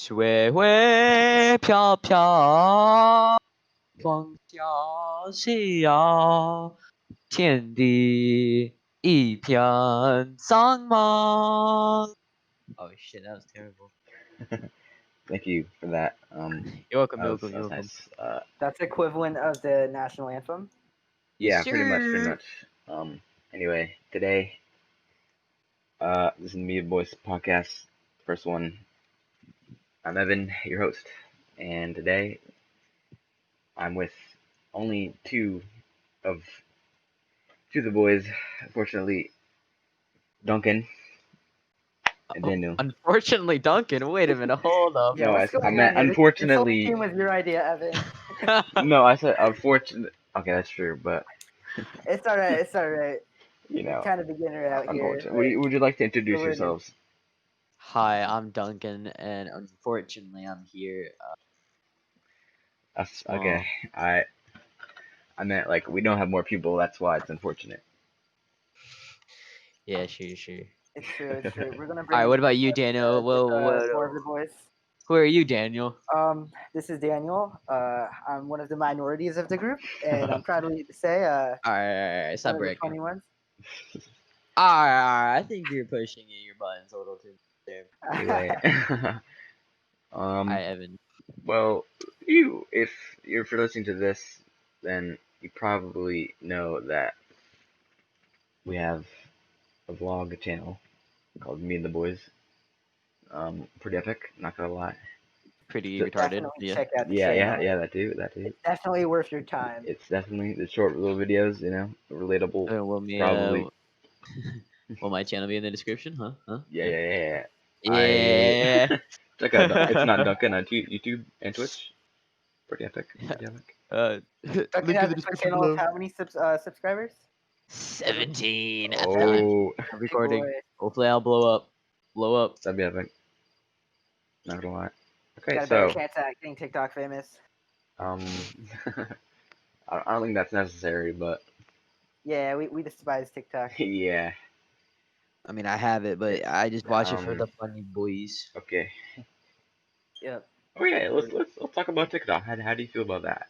水会飘飘，风萧萧遥，天地一片苍茫。Oh shit, that was terrible. Thank you for that. You're welcome, That you're was, welcome, that you're was welcome. nice. That's equivalent of the national anthem. Yeah, Yes, pretty much, pretty sir. much. Anyway, today, this is Me Boys podcast, first one. I'm Evan, your host, and today I'm with only two of the boys. Unfortunately, Duncan and Daniel. Unfortunately, Duncan, wait a minute, hold up. Yeah, No, what's I going meant on here? This whole unfortunately. team was your idea, Evan. No, I said unfortunate. Okay, that's true, but It's all right. It's all right. you know, Kind of beginner out here. unfortunate. Like, Would you like to introduce learning. yourselves? Hi, I'm Duncan, and unfortunately, I'm here. Small. Okay, I meant like we don't have more people. That's why it's unfortunate. Yeah, sure. It's true. It's true. We're gonna All bring. right, what about you, Daniel? More of the boys. Who are you, Daniel? This is Daniel. I'm one of the minorities of the group, and I'm proud to say, All right, stop one of the breaking. funny ones. All right, I think you're pushing your buttons a little too there. Anyway, Hi, Evan. well, if you're listening to this, then you probably know that we have a vlog channel called Me and the Boys. Pretty epic, not gonna lie. Pretty So- retarded. Definitely Yeah. check out the channel. Yeah, that too. It's definitely worth your time. It's definitely the short little videos, relatable. Probably. Will my channel be in the description? Huh? Yeah. Yeah. Check out. It's not Duncan on YouTube and Twitch. Pretty epic. Duncan Link has in the a description channel below. of how many subscribers? 17 at the time. Oh, I'm recording. boy. Hopefully, I'll blow up. that'd be epic. Not gonna lie. Okay, Got a better so chance at getting TikTok famous. I don't think that's necessary, but Yeah, we despise TikTok. yeah. I mean, I have it, but I just watch it for the funny boys. Okay. Yep. Oh yeah, let's talk about TikTok. How do you feel about that?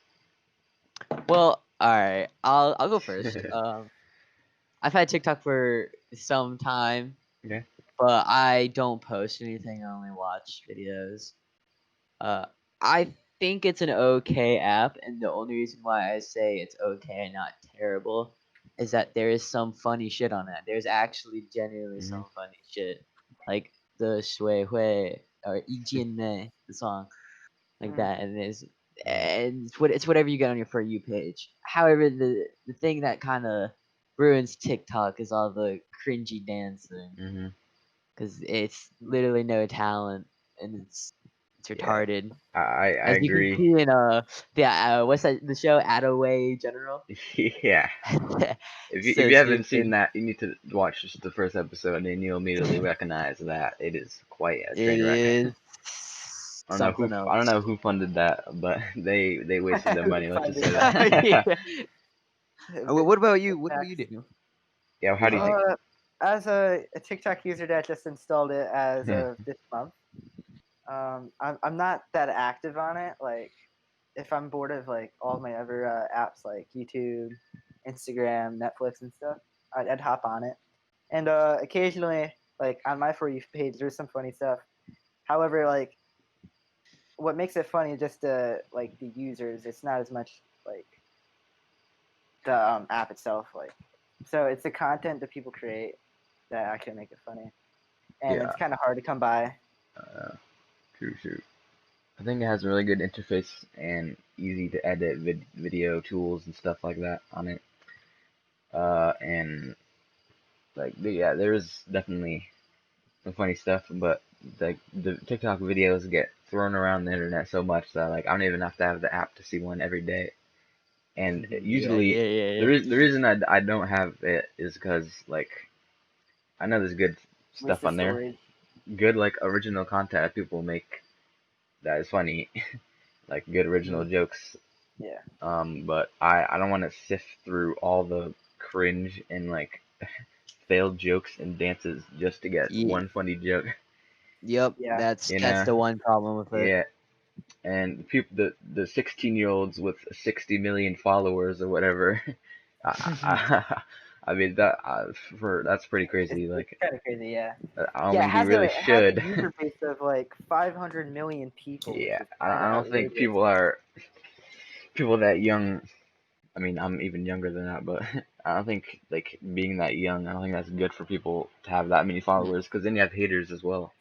Well, all right, I'll go first. I've had TikTok for some time. Okay. But I don't post anything. I only watch videos. I think it's an okay app, and the only reason why I say it's okay and not terrible is that there is some funny shit on it. There's actually genuinely some funny shit, like the Shui Hui or Yijian the song, like that, and it's whatever you get on your For You page. However, the thing that kind of ruins TikTok is all the cringy dancing. Because it's literally no talent and it's retarded. I As you agree. can see in what's that, the show Attaway General? Yeah. If you haven't seen that, you need to watch just the first episode, and you'll immediately recognize that it is quite a train wreck. It is I don't know who funded that, but they wasted their money. Let's just say Yeah. that. What about you? What do you do? Yeah, how do you think? As a TikTok user that just installed it as of this month, I'm not that active on it. Like, if I'm bored of like all my other apps like YouTube, Instagram, Netflix, and stuff, I'd hop on it. And occasionally, like on my For You page, there's some funny stuff. However, like what makes it funny is just like the users. It's not as much like the app itself. Like, so it's the content that people create that actually make it funny, and it's kind of hard to come by. True. I think it has a really good interface and easy to edit video tools and stuff like that on it. And like there is definitely some funny stuff, but like the TikTok videos get thrown around the internet so much that like I don't even have to have the app to see one every day. And usually the reason I don't have it is because like I know there's good stuff on there, good like original content that people make that is funny, like good original jokes. Yeah. But I don't want to sift through all the cringe and like failed jokes and dances just to get one funny joke. Yep, Yeah. that's You that's know, the one problem with it. yeah. And the 16-year-olds with 60 million followers or whatever. I mean that for that's pretty crazy. It's Like kind of crazy, yeah. I don't Yeah, think you really it has a should. user base of like 500 million people, which Yeah, is kind of I don't think outrageous. people that young. I mean, I'm even younger than that, but I don't think like being that young. I don't think that's good for people to have that many followers because then you have haters as well.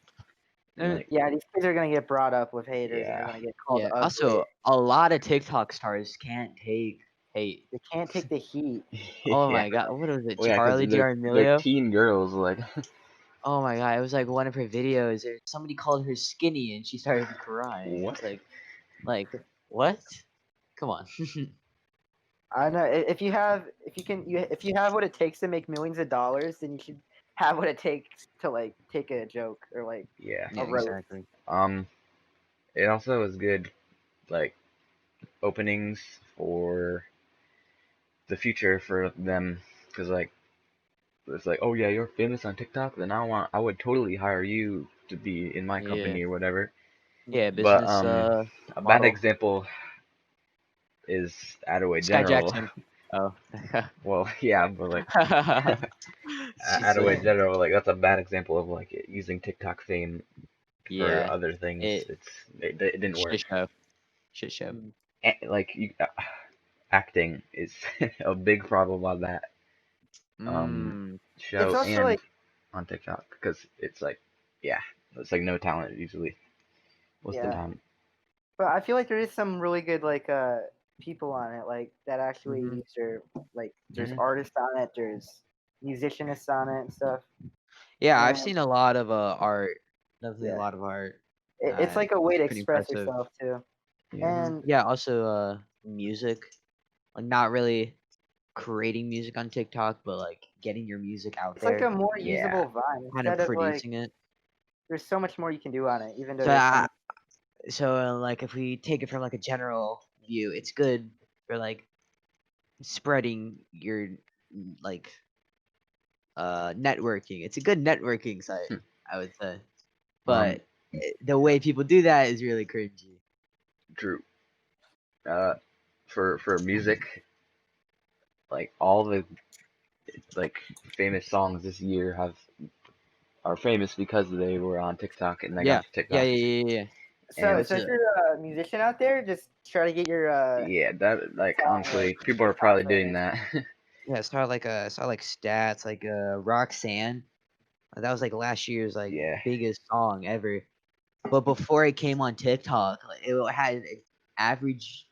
And Uh, like, Yeah, these kids are gonna get brought up with haters, and they're yeah, gonna get called yeah. ugly. Also, a lot of TikTok stars can't take hate. They can't take the heat. Oh yeah, my god, what was it? well, yeah, because Charlie they're D'Amelio? teen girls. Like, Oh my god, it was like one of her videos. Somebody called her skinny and she started crying. what? It's like what? Come on. I know if you have what it takes to make millions of dollars, then you should have what it takes to like take a joke or like Yeah. Yeah, a roast. exactly. Um, it also is good like openings for the future for them because like it's like, oh yeah, you're famous on TikTok, then I would totally hire you to be in my Yeah. company or whatever. Yeah, But business a bad model. example is Attaway Sky General. Jackson. Oh. Well, yeah, but like She's Attaway General, like that's a bad example of like using TikTok fame for yeah. other things. It It didn't work. shit show. Shit show. Like acting is a big problem on that Mm. It's show also and like, on TikTok because it's like, yeah, it's like no talent usually most of the yeah, time. but I feel like there is some really good like people on it like that actually Mhm. use their like there's Mhm. artists on it, there's musicianists on it and stuff. Yeah, I've And seen a lot of art. Definitely a yeah, lot of art. it's like a way It's to pretty express impressive. yourself too. Yeah. And Yeah, also music. Like not really creating music on TikTok, but like getting your music out it's like a there, more Yeah. usable vibe kind of instead of like producing it. there's so much more you can do on it, even though So there's some. like if we take it from like a general view, it's good for like spreading your like networking. It's a good networking site, Hmm. I would say. Um, But the way people do that is really cringy. Drew. Uh, for music, like all the like famous songs this year are famous because they were on TikTok and they got Yeah. to Yeah, TikTok. yeah, yeah, yeah. Yeah. And So It's if you're a musician out there, just try to get your yeah, that like song like honestly, people are TikTok probably doing famous. that. yeah, start like stats like Roxanne. That was like last year's like Yeah. biggest song ever. But before it came on TikTok, like, it had an average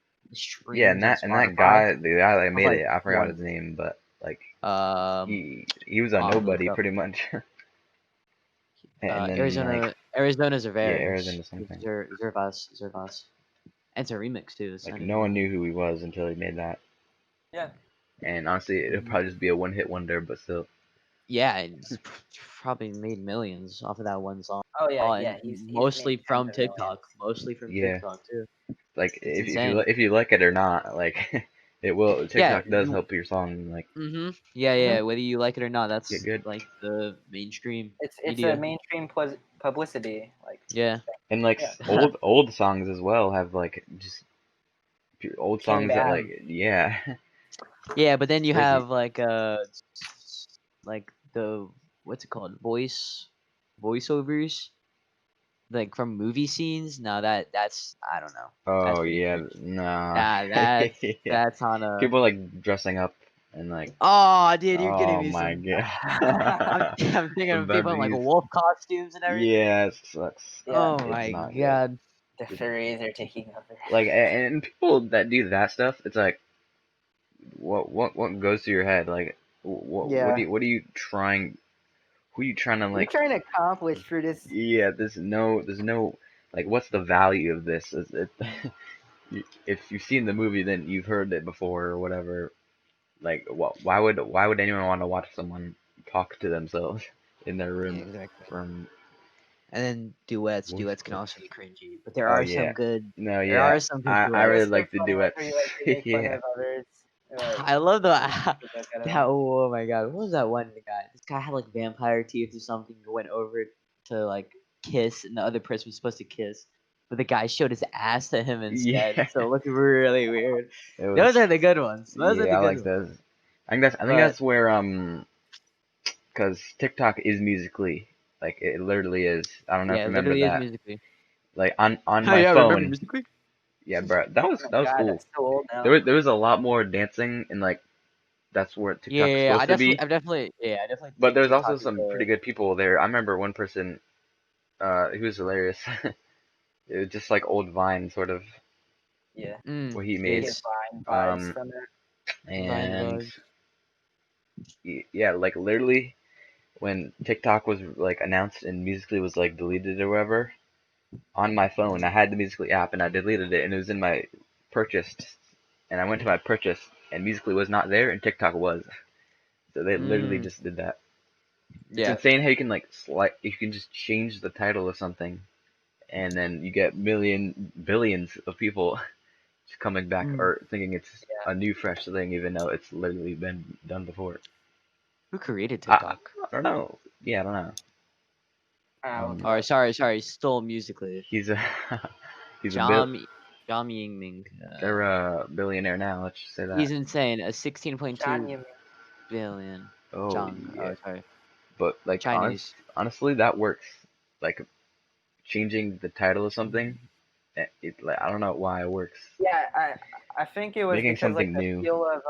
Yeah, streams on and that Spotify guy, the guy that of made like it, I forgot his 1 name, but like um he was a I'm gonna look nobody it up. pretty much. And then like Arizona yeah, Zervaris. Arizona something. Zervas. And it's a remix too. It's Like not no one even knew who he was until he made that. Yeah. And honestly, it'll Mhm. probably just be a one hit wonder, but still. Yeah, it's probably made millions off of that one song. Oh yeah, Oh, yeah. and He's made mostly tens from of millions. TikTok. Mostly from Yeah. TikTok too. Like It's insane. if you like it or not, like it will Yeah, TikTok does help your song like Yeah, Mhm. yeah. Whether you like it or not, get that's good. like the mainstream It's a media. mainstream publicity. Like Yeah. And like yeah, old songs as well have like just old came songs that back. like yeah. Yeah, but then It's you crazy. have like the what's it called? Voiceovers like from movie scenes. No, that's I don't know. That's Oh pretty yeah, cringe. nah. Nah, Yeah. that's on a People like dressing up and like Oh, dude, you're getting oh me my some god. I'm thinking The of people in like bevvies. wolf costumes and everything. Yeah, it sucks. Yeah, Oh It's my not good. god. the furries are taking over. Like and people that do that stuff, it's like what goes through your head? Like Yeah. what are you trying? Who are you trying to What are you like? trying to accomplish through this? Yeah, there's no like what's the value of this? If you've seen the movie, then you've heard it before or whatever. Like why would anyone want to watch someone talk to themselves in their Yeah, room exactly. from And then duets. voice Duets can clips? also be cringy, but there Oh are yeah, some good. no There yeah, are some good I There's really duets. some like the funny ones duets. where you like they make fun Yeah, of others. Like I love the make a joke out of that. them. Oh my god, what was that one guy? This guy had like vampire teeth or something. Went over to like kiss, and the other person was supposed to kiss, but the guy showed his ass to him instead, Yeah, so it looked really weird. it was. Those are the good ones. Those are Yeah, the I good like ones. those. I think But that's where because TikTok is Musically, like it literally is. I don't know if yeah, you it remember literally is that. musically. Like on Oh my yeah, remember phone, musically? yeah, bro, that was Oh my that was god, cool. that's so old now. There was a lot more dancing and like that's where Yeah, TikTok's yeah, yeah. supposed to be. I definitely But think there's also TikTok is some pretty good people there. I remember one person, he was hilarious. It was just like old Vine sort of Yeah, what he you made. get it's Vine vibes Um, from it. Vine and vibes. yeah, like literally when TikTok was like announced and Musically was like deleted or whatever, on my phone I had the Musically app and I deleted it and it was in my purchased and I went to my purchase and Musically was not there and TikTok was. So they literally Mm, just did that. It's yeah. insane how you can like you can just change the title of something and then you get billions of people just coming back Mm. or thinking it's Yeah. a new fresh thing even though it's literally been done before. Who created I, TikTok? I don't know. Yeah, I don't know. Look it Um, Or up. sorry, stole musically. he's a he's a Jam Jam Yingming. they're a billionaire now. Let's just say that. He's insane. A 16.2 John, you billion. Oh Zhang. yeah, Oh, sorry. but like Chinese. honestly, that works. Like changing the title of something, Mhm. like I don't know why it works. Yeah, I think it was Making because like something the new. feel of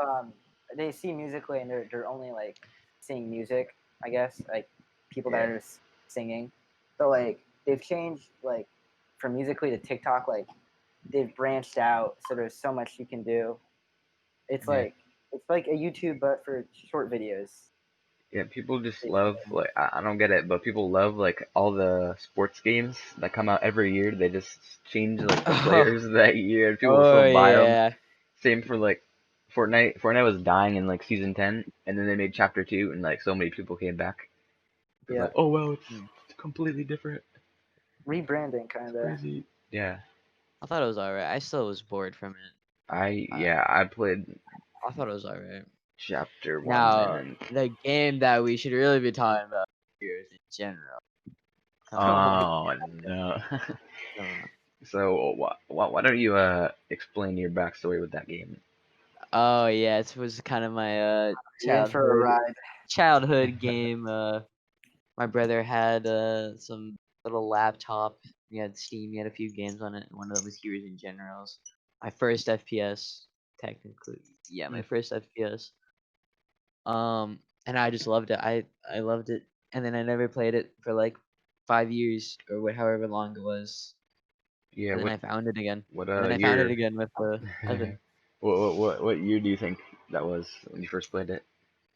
they see Musically and they're only like seeing music, I guess, like people that Yeah, are singing. So like they've changed like from Musically to TikTok, like they've branched out, so there's so much you can do. It's yeah, like it's like a YouTube but for short videos. yeah. People just love Basically. like I don't get it, but people love like all the sports games that come out every year. They just change like the Oh, players that year, and people oh still buy them. yeah. Same for like Fortnite. Fortnite was dying in like season 10, and then they made chapter 2, and like so many people came back. It's Yeah, like, oh well, Hmm. it's completely different. rebranding kind It's of. crazy. Yeah, I thought it was alright. I still was bored from it. I I played I thought it was alright. chapter 1, and Now, then the game that we should really be talking about here is in general. Come on. Oh, oh no. Come on. So why don't you explain your backstory with that game? Oh yeah, it was kind of my you're in for a ride. childhood game. My brother had some little laptop. He had Steam. He had a few games on it. One of them was Heroes and Generals. My first FPS, technically. Yeah, my Hmm. first FPS. And I just loved it. I loved it. And then I never played it for like 5 years or however long it was. Yeah, And then I found it again. what And then I found it year? again with Evan. What year do you think that was when you first played it?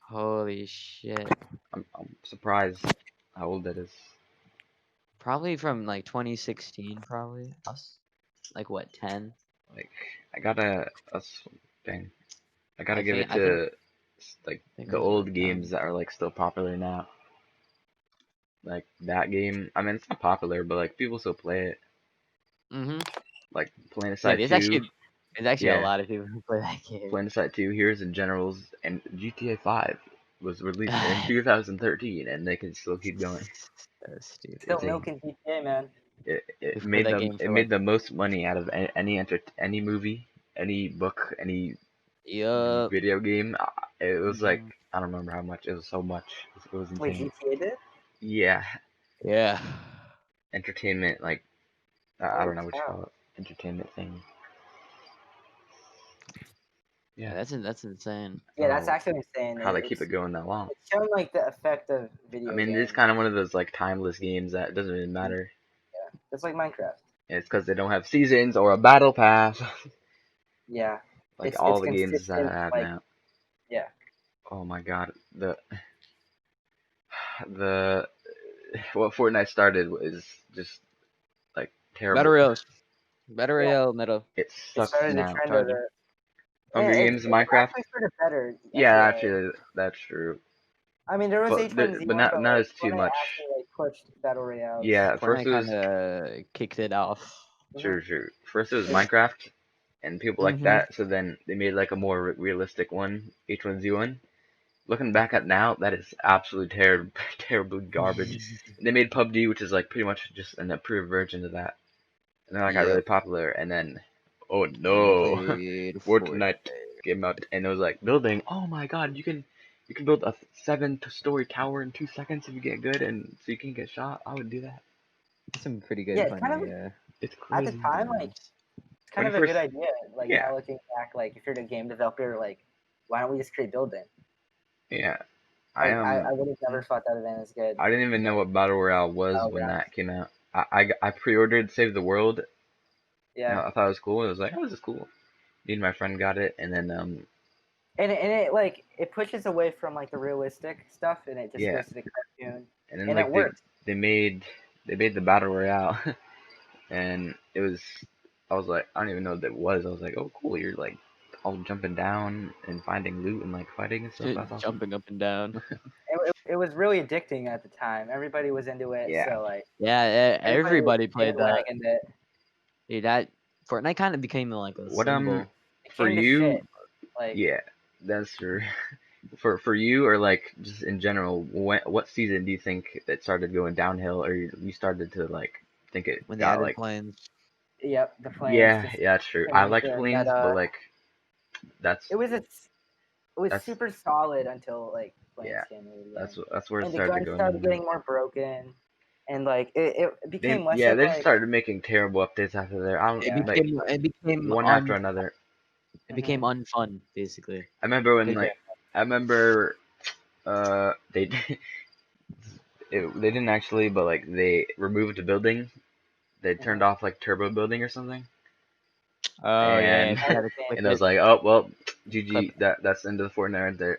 Holy shit. I'm surprised how old that is. Probably from like 2016, probably. Like what, 10? Like I gotta dang, I gotta I give think it I think to like I think I the was old around games 10. that are like still popular now. Like that game, I mean it's not popular, but like people still play it. Mhm. Like Yeah, Planet 2, there's actually a yeah, lot of people who play that game. Planet 2, Heroes and Generals, and GTA 5 was released in 2013, and they can still keep going. So stupid. Still Insane. milking GTA, man. It We've played made that them game it for made like the most money out of any movie, any book, any yup. video game. It was like Mhm. I don't remember how much. It was so much. It was Wait, insane. GTA did? Yeah, Yeah. entertainment. Like I Holy don't know what you cow. call it. Entertainment thing. Yeah, Yeah. that's insane. I Yeah, don't that's know actually insane. how they keep it going that long. It's showing like the effect of I video mean, it's games. kind of one of those like timeless games that doesn't really matter. Yeah, it's like Minecraft. And it's because they don't have seasons or a battle pass, Yeah, like it's all the games that consistent. I have Like now. yeah, Oh my god, the what Fortnite started was just like Battle terrible. Royale. Battle yeah. Royale meta. It It sucks started the now. trend of Charging. it. Hunger Games, It's Minecraft. actually sort of better. I Yeah, feel like. actually, that's true. I mean, there was But H1Z1, not but not like as too Fortnite much. actually like pushed battle royales. Yeah, first Fortnite it kind was of kicked it off. Mm-hmm. true. First it was Minecraft, and people like Mhm. that. So then they made like a more realistic one, H1Z1. looking back at now, that is absolutely terribly garbage. They made PUBG, which is like pretty much just an improved version of that, and then I got really Yep. popular, and then oh You no, played Fortnite Fortnite. came out, and it was like building. Oh my God, you can build a 7-story tower in 2 seconds if you get good, and so you can get shot. I would do that. Some pretty Yeah, good it's kind of funny It's at the crazy. time like things. it's When kind you of a good first, idea. Like yeah, now looking back, like if you're a game developer, like why don't we just create building? yeah, I Like am. I would have never thought that would been as good. I didn't even know Like what Battle Royale was when battlegrounds. that came out. I pre-ordered Save the World. Yeah, I thought it was cool. It was like, oh, this is cool. Me and my friend got it, and then and it like it pushes away from like the realistic stuff, and it just yeah, goes to the cartoon, and then and it like they works. they made they made the Battle Royale, and it was I was like, I don't even know what that was. I was like, oh cool, you're like all jumping down and finding loot and like fighting and stuff. That's awesome. Jumping up and down. It was really addicting at the time. Everybody was into it, Yeah. so like Yeah, everybody was everybody played that. bandwagoned it. Dude, that Fortnite kind of became like a What symbol. It for came to shit. you? Like Yeah, that's true. For you or like just in general, what season do you think it started going downhill, or you started to like think it When they got added like planes. yep, the planes yeah, just yeah, that's true. came I into liked planes, but meta. like that's It was that's super solid until like planes yeah, came in that's again, that's where it and the started to guns go started downhill. getting more broken, and like it became less Yeah, of they just like started making terrible updates after there. I don't It yeah. like became it became one after another. it became hmm unfun basically. I remember when Because like I remember they they didn't actually, but like they removed the building. They turned off like turbo building or something, oh yeah, and if That you was had to clip and I was it, like, oh well, clip. GG. That's the end of the Fortnite right there.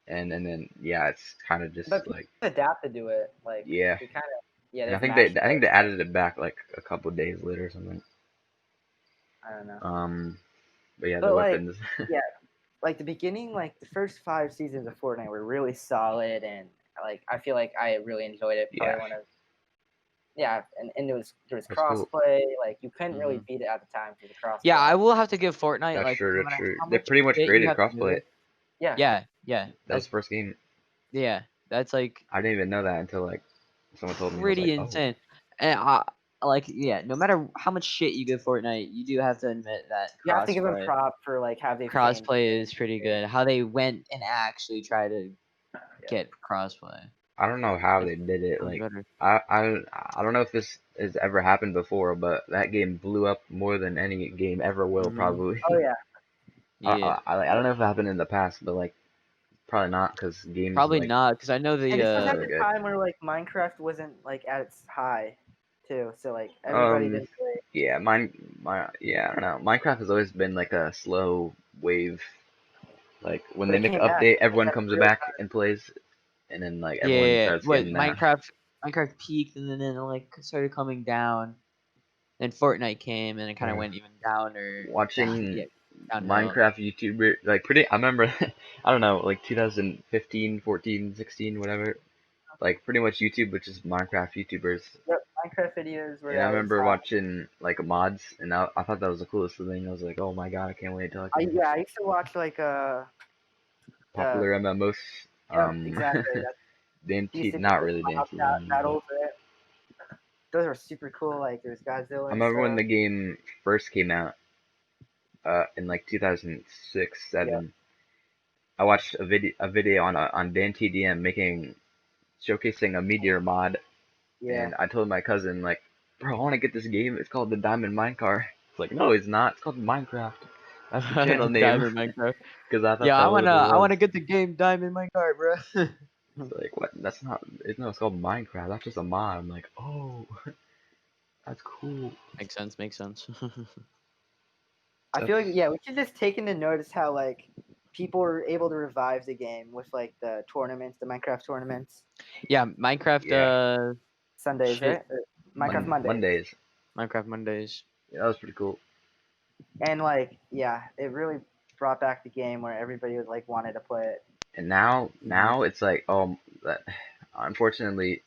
And then yeah, it's kind of just but people like adapted to it. Like yeah. they kind of yeah And they've mashed I think it. they added it back like a couple days later or something. I don't know, But yeah, the but like weapons. yeah, like the beginning, like the first 5 seasons of Fortnite were really solid, and like I feel like I really enjoyed it. Probably Yeah, one of yeah, and there was that's cool. crossplay. Like you couldn't really Mhm. beat it at the time for the Yeah, crossplay. I will have to give Fortnite That's like true. no That's matter true. how They much pretty much shit you created have to do. crossplay. Yeah, Yeah, That was that's the first game. yeah, that's like I didn't even know that until like someone told me. I was pretty like, oh, insane. And like yeah, no matter how much shit you give Fortnite, you do have to admit that you have to give them prop for like how they've changed. crossplay is pretty good. How they went and actually tried to Yeah. get crossplay. I don't know how It's they did it. so much Like, better. I don't know if this has ever happened before, but that game blew up more than any game ever will Hmm. probably. Oh yeah, Yeah, I don't know if it happened in the past, but like probably not because games probably like not because I know and the this was are at really the good. time where like Minecraft wasn't like at its high, too. So like everybody didn't really. Yeah, yeah, I don't know. Minecraft has always been like a slow wave. Like when But they it make an came back. update, It came everyone back comes real back time. and plays, and then like everyone yeah. starts What getting Minecraft peaked and then it like started coming down. Then Fortnite came and it kind of uh, went even down or down, watching yeah, downhill. Minecraft YouTuber like pretty. I remember, I don't know, like 2015, 14, 16, whatever. Like pretty much YouTube, which is Minecraft YouTubers. Yep, Minecraft videos were And I at its remember high. watching like mods, and I thought that was the coolest thing. I was like, oh my god, I can't wait till I can Yeah, I used to watch like the popular MMOs. yep exactly. These used to be Not like really mob Dances anymore, but battles. Those are super cool. Like there's Godzilla I and remember when stuff. the game first came out, in like 2006, Yeah, 7. I watched a video on DanTDM making showcasing a meteor mod, yeah. and I told my cousin like, bro, I want to get this game. It's called the Diamond Minecart. It's like, no, it's not. It's called Minecraft. That's the channel name. Diamond Minecraft. Because I thought Yeah, that was what it I was. wanna get the game Diamond Minecart, bro. It's like, what? That's not. It's no. It's called Minecraft. That's just a mod. I'm like, oh, that's cool. Makes sense. Makes sense. I That's feel like yeah, we should just take into notice how like people were able to revive the game with like the tournaments, the Minecraft tournaments, Yeah, Minecraft. yeah. Sundays, Shit. right? Or Minecraft Mondays, Mondays. Minecraft Mondays. Yeah, that was pretty cool. and like yeah, it really brought back the game where everybody was like wanted to play it. And Mhm. now it's like, oh, that. Unfortunately,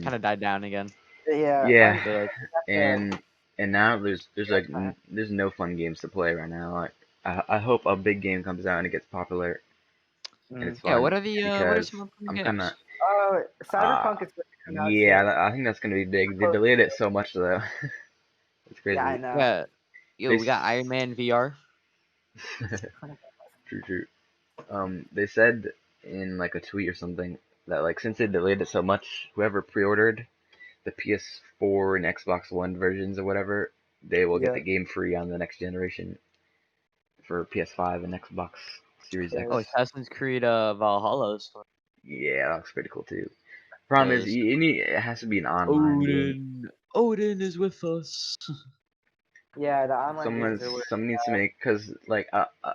Kind of died down again. Yeah, yeah, So like, and now there's like time. there's no fun games to play right now. Like I hope a big game comes out and it gets popular. and it's Yeah, fun what are because some upcoming I'm kind of games? Oh, uh Cyberpunk is going to come out yeah, soon. I think that's gonna be big. They Close delayed to it it. so much though. It's Yeah, I crazy. know. Yeah, yo, They we got Iron Man VR. true, true. They said in like a tweet or something that like since they delayed it so much, whoever pre-ordered the PS4 and Xbox One versions or whatever, they will get Yeah. the game free on the next generation for PS5 and Xbox Series X. Oh, Because Assassin's Creed Valhalla is Yeah, that looks pretty cool too. Problem is, does. it has to be an online game. Odin is with us. yeah, the online games are where Someone needs to make because like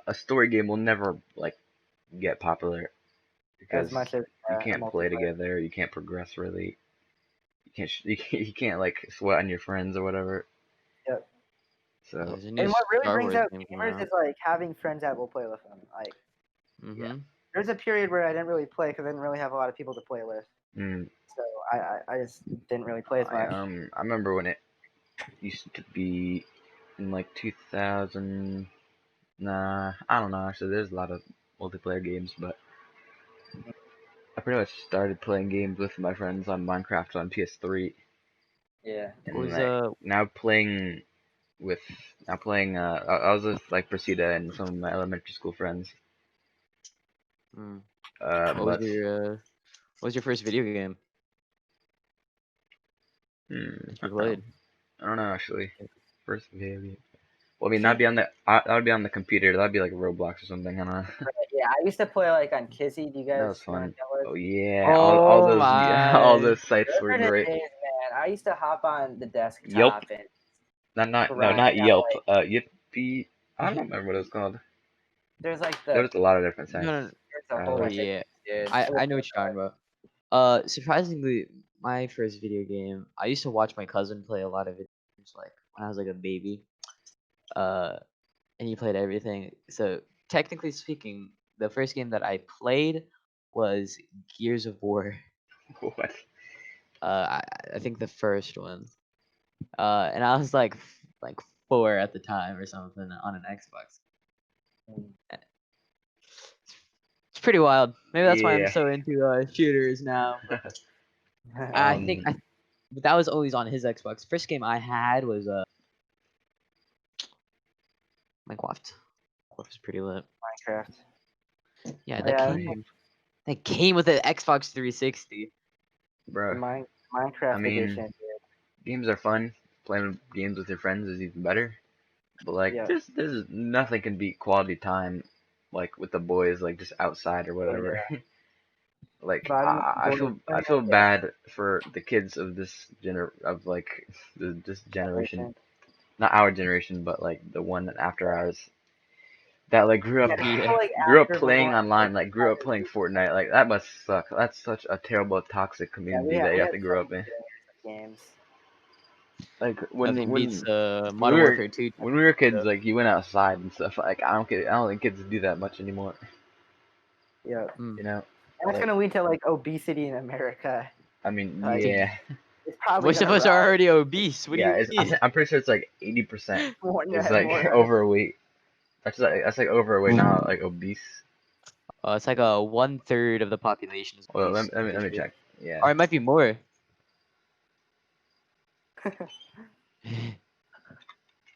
a story game will never like get popular as because much as you a can't play multiplayer. together, you can't progress really, you can't like sweat on your friends or whatever. Yep. So There's a new And what really Star brings Wars out game coming gamers out. is like having friends that will play with them. Like, yeah, Mm-hmm. there's a period where I didn't really play because I didn't really have a lot of people to play with. mm, So I just didn't really play as much. I remember when it used to be in like 2000. Nah, I don't know. Actually, there's a lot of multiplayer games, but I pretty much started playing games with my friends on Minecraft on PS3, Yeah. What and was like now playing with I was with like Presida and some of my elementary school friends. mm, But what was your first video game that I you don't know. played? I don't know actually. First video game. Well, I mean, See, that would be on the computer. That'd be like Roblox or something. I don't know. yeah, I used to play like on Kizzy. Do you That guys was know what fun. that was? Oh yeah, all Oh those all my! those sites were Those are the great. days, man. I used to hop on the Yelp, desktop and no, grind not out Yelp. like Yippee. I don't remember what it was called. there's like There the was a lot of different No, sites. no, no. there's a whole Oh Like, bunch of yeah, dude. I know what you're talking about. Surprisingly, my first video game, I used to watch my cousin play a lot of video games, like when I was like a baby. Uh, and he played everything. So technically speaking, the first game that I played was Gears of War. what? I think the first one. And I was like 4 at the time or something on an Xbox. It's pretty wild. Maybe that's why I'm Yeah. so into shooters now. But I think Um. but that was always on his Xbox. First game I had was Minecraft. Minecraft was pretty lit. Minecraft. Yeah, Oh, yeah, that came with an Xbox 360. Bro. I Minecraft mean, edition, games are fun. Playing games with your friends is even better. But dude. like, Yeah. there's nothing can beat quality time, like with the boys, like just outside or Oh, whatever. yeah. Like, But I'm bored I playing feel it. Yeah. bad for the kids of this generation, Generation. not our generation, but like the one after ours that like Yeah, the Yeah. people like grew up after the playing one like online, like grew up playing Fortnite. Like that must suck. That's such a terrible, toxic yeah, community that we you have had to so grow up many in. games. Like Nothing beats when Modern Warfare 2. we were kids, like you went outside and stuff. Like I don't think kids do that much anymore. Yeah. Mm. You know, And that's like gonna lead to like obesity in America. I mean, Like yeah, it's probably Most of gonna us are rise already obese. What do yeah. you mean? I'm pretty sure it's like 80% more is and like more. overweight. That's like overweight, not like obese. It's like a 1/3 of the population is Well, obese. I'm let pretty me sure. check. Yeah. Or it might be more.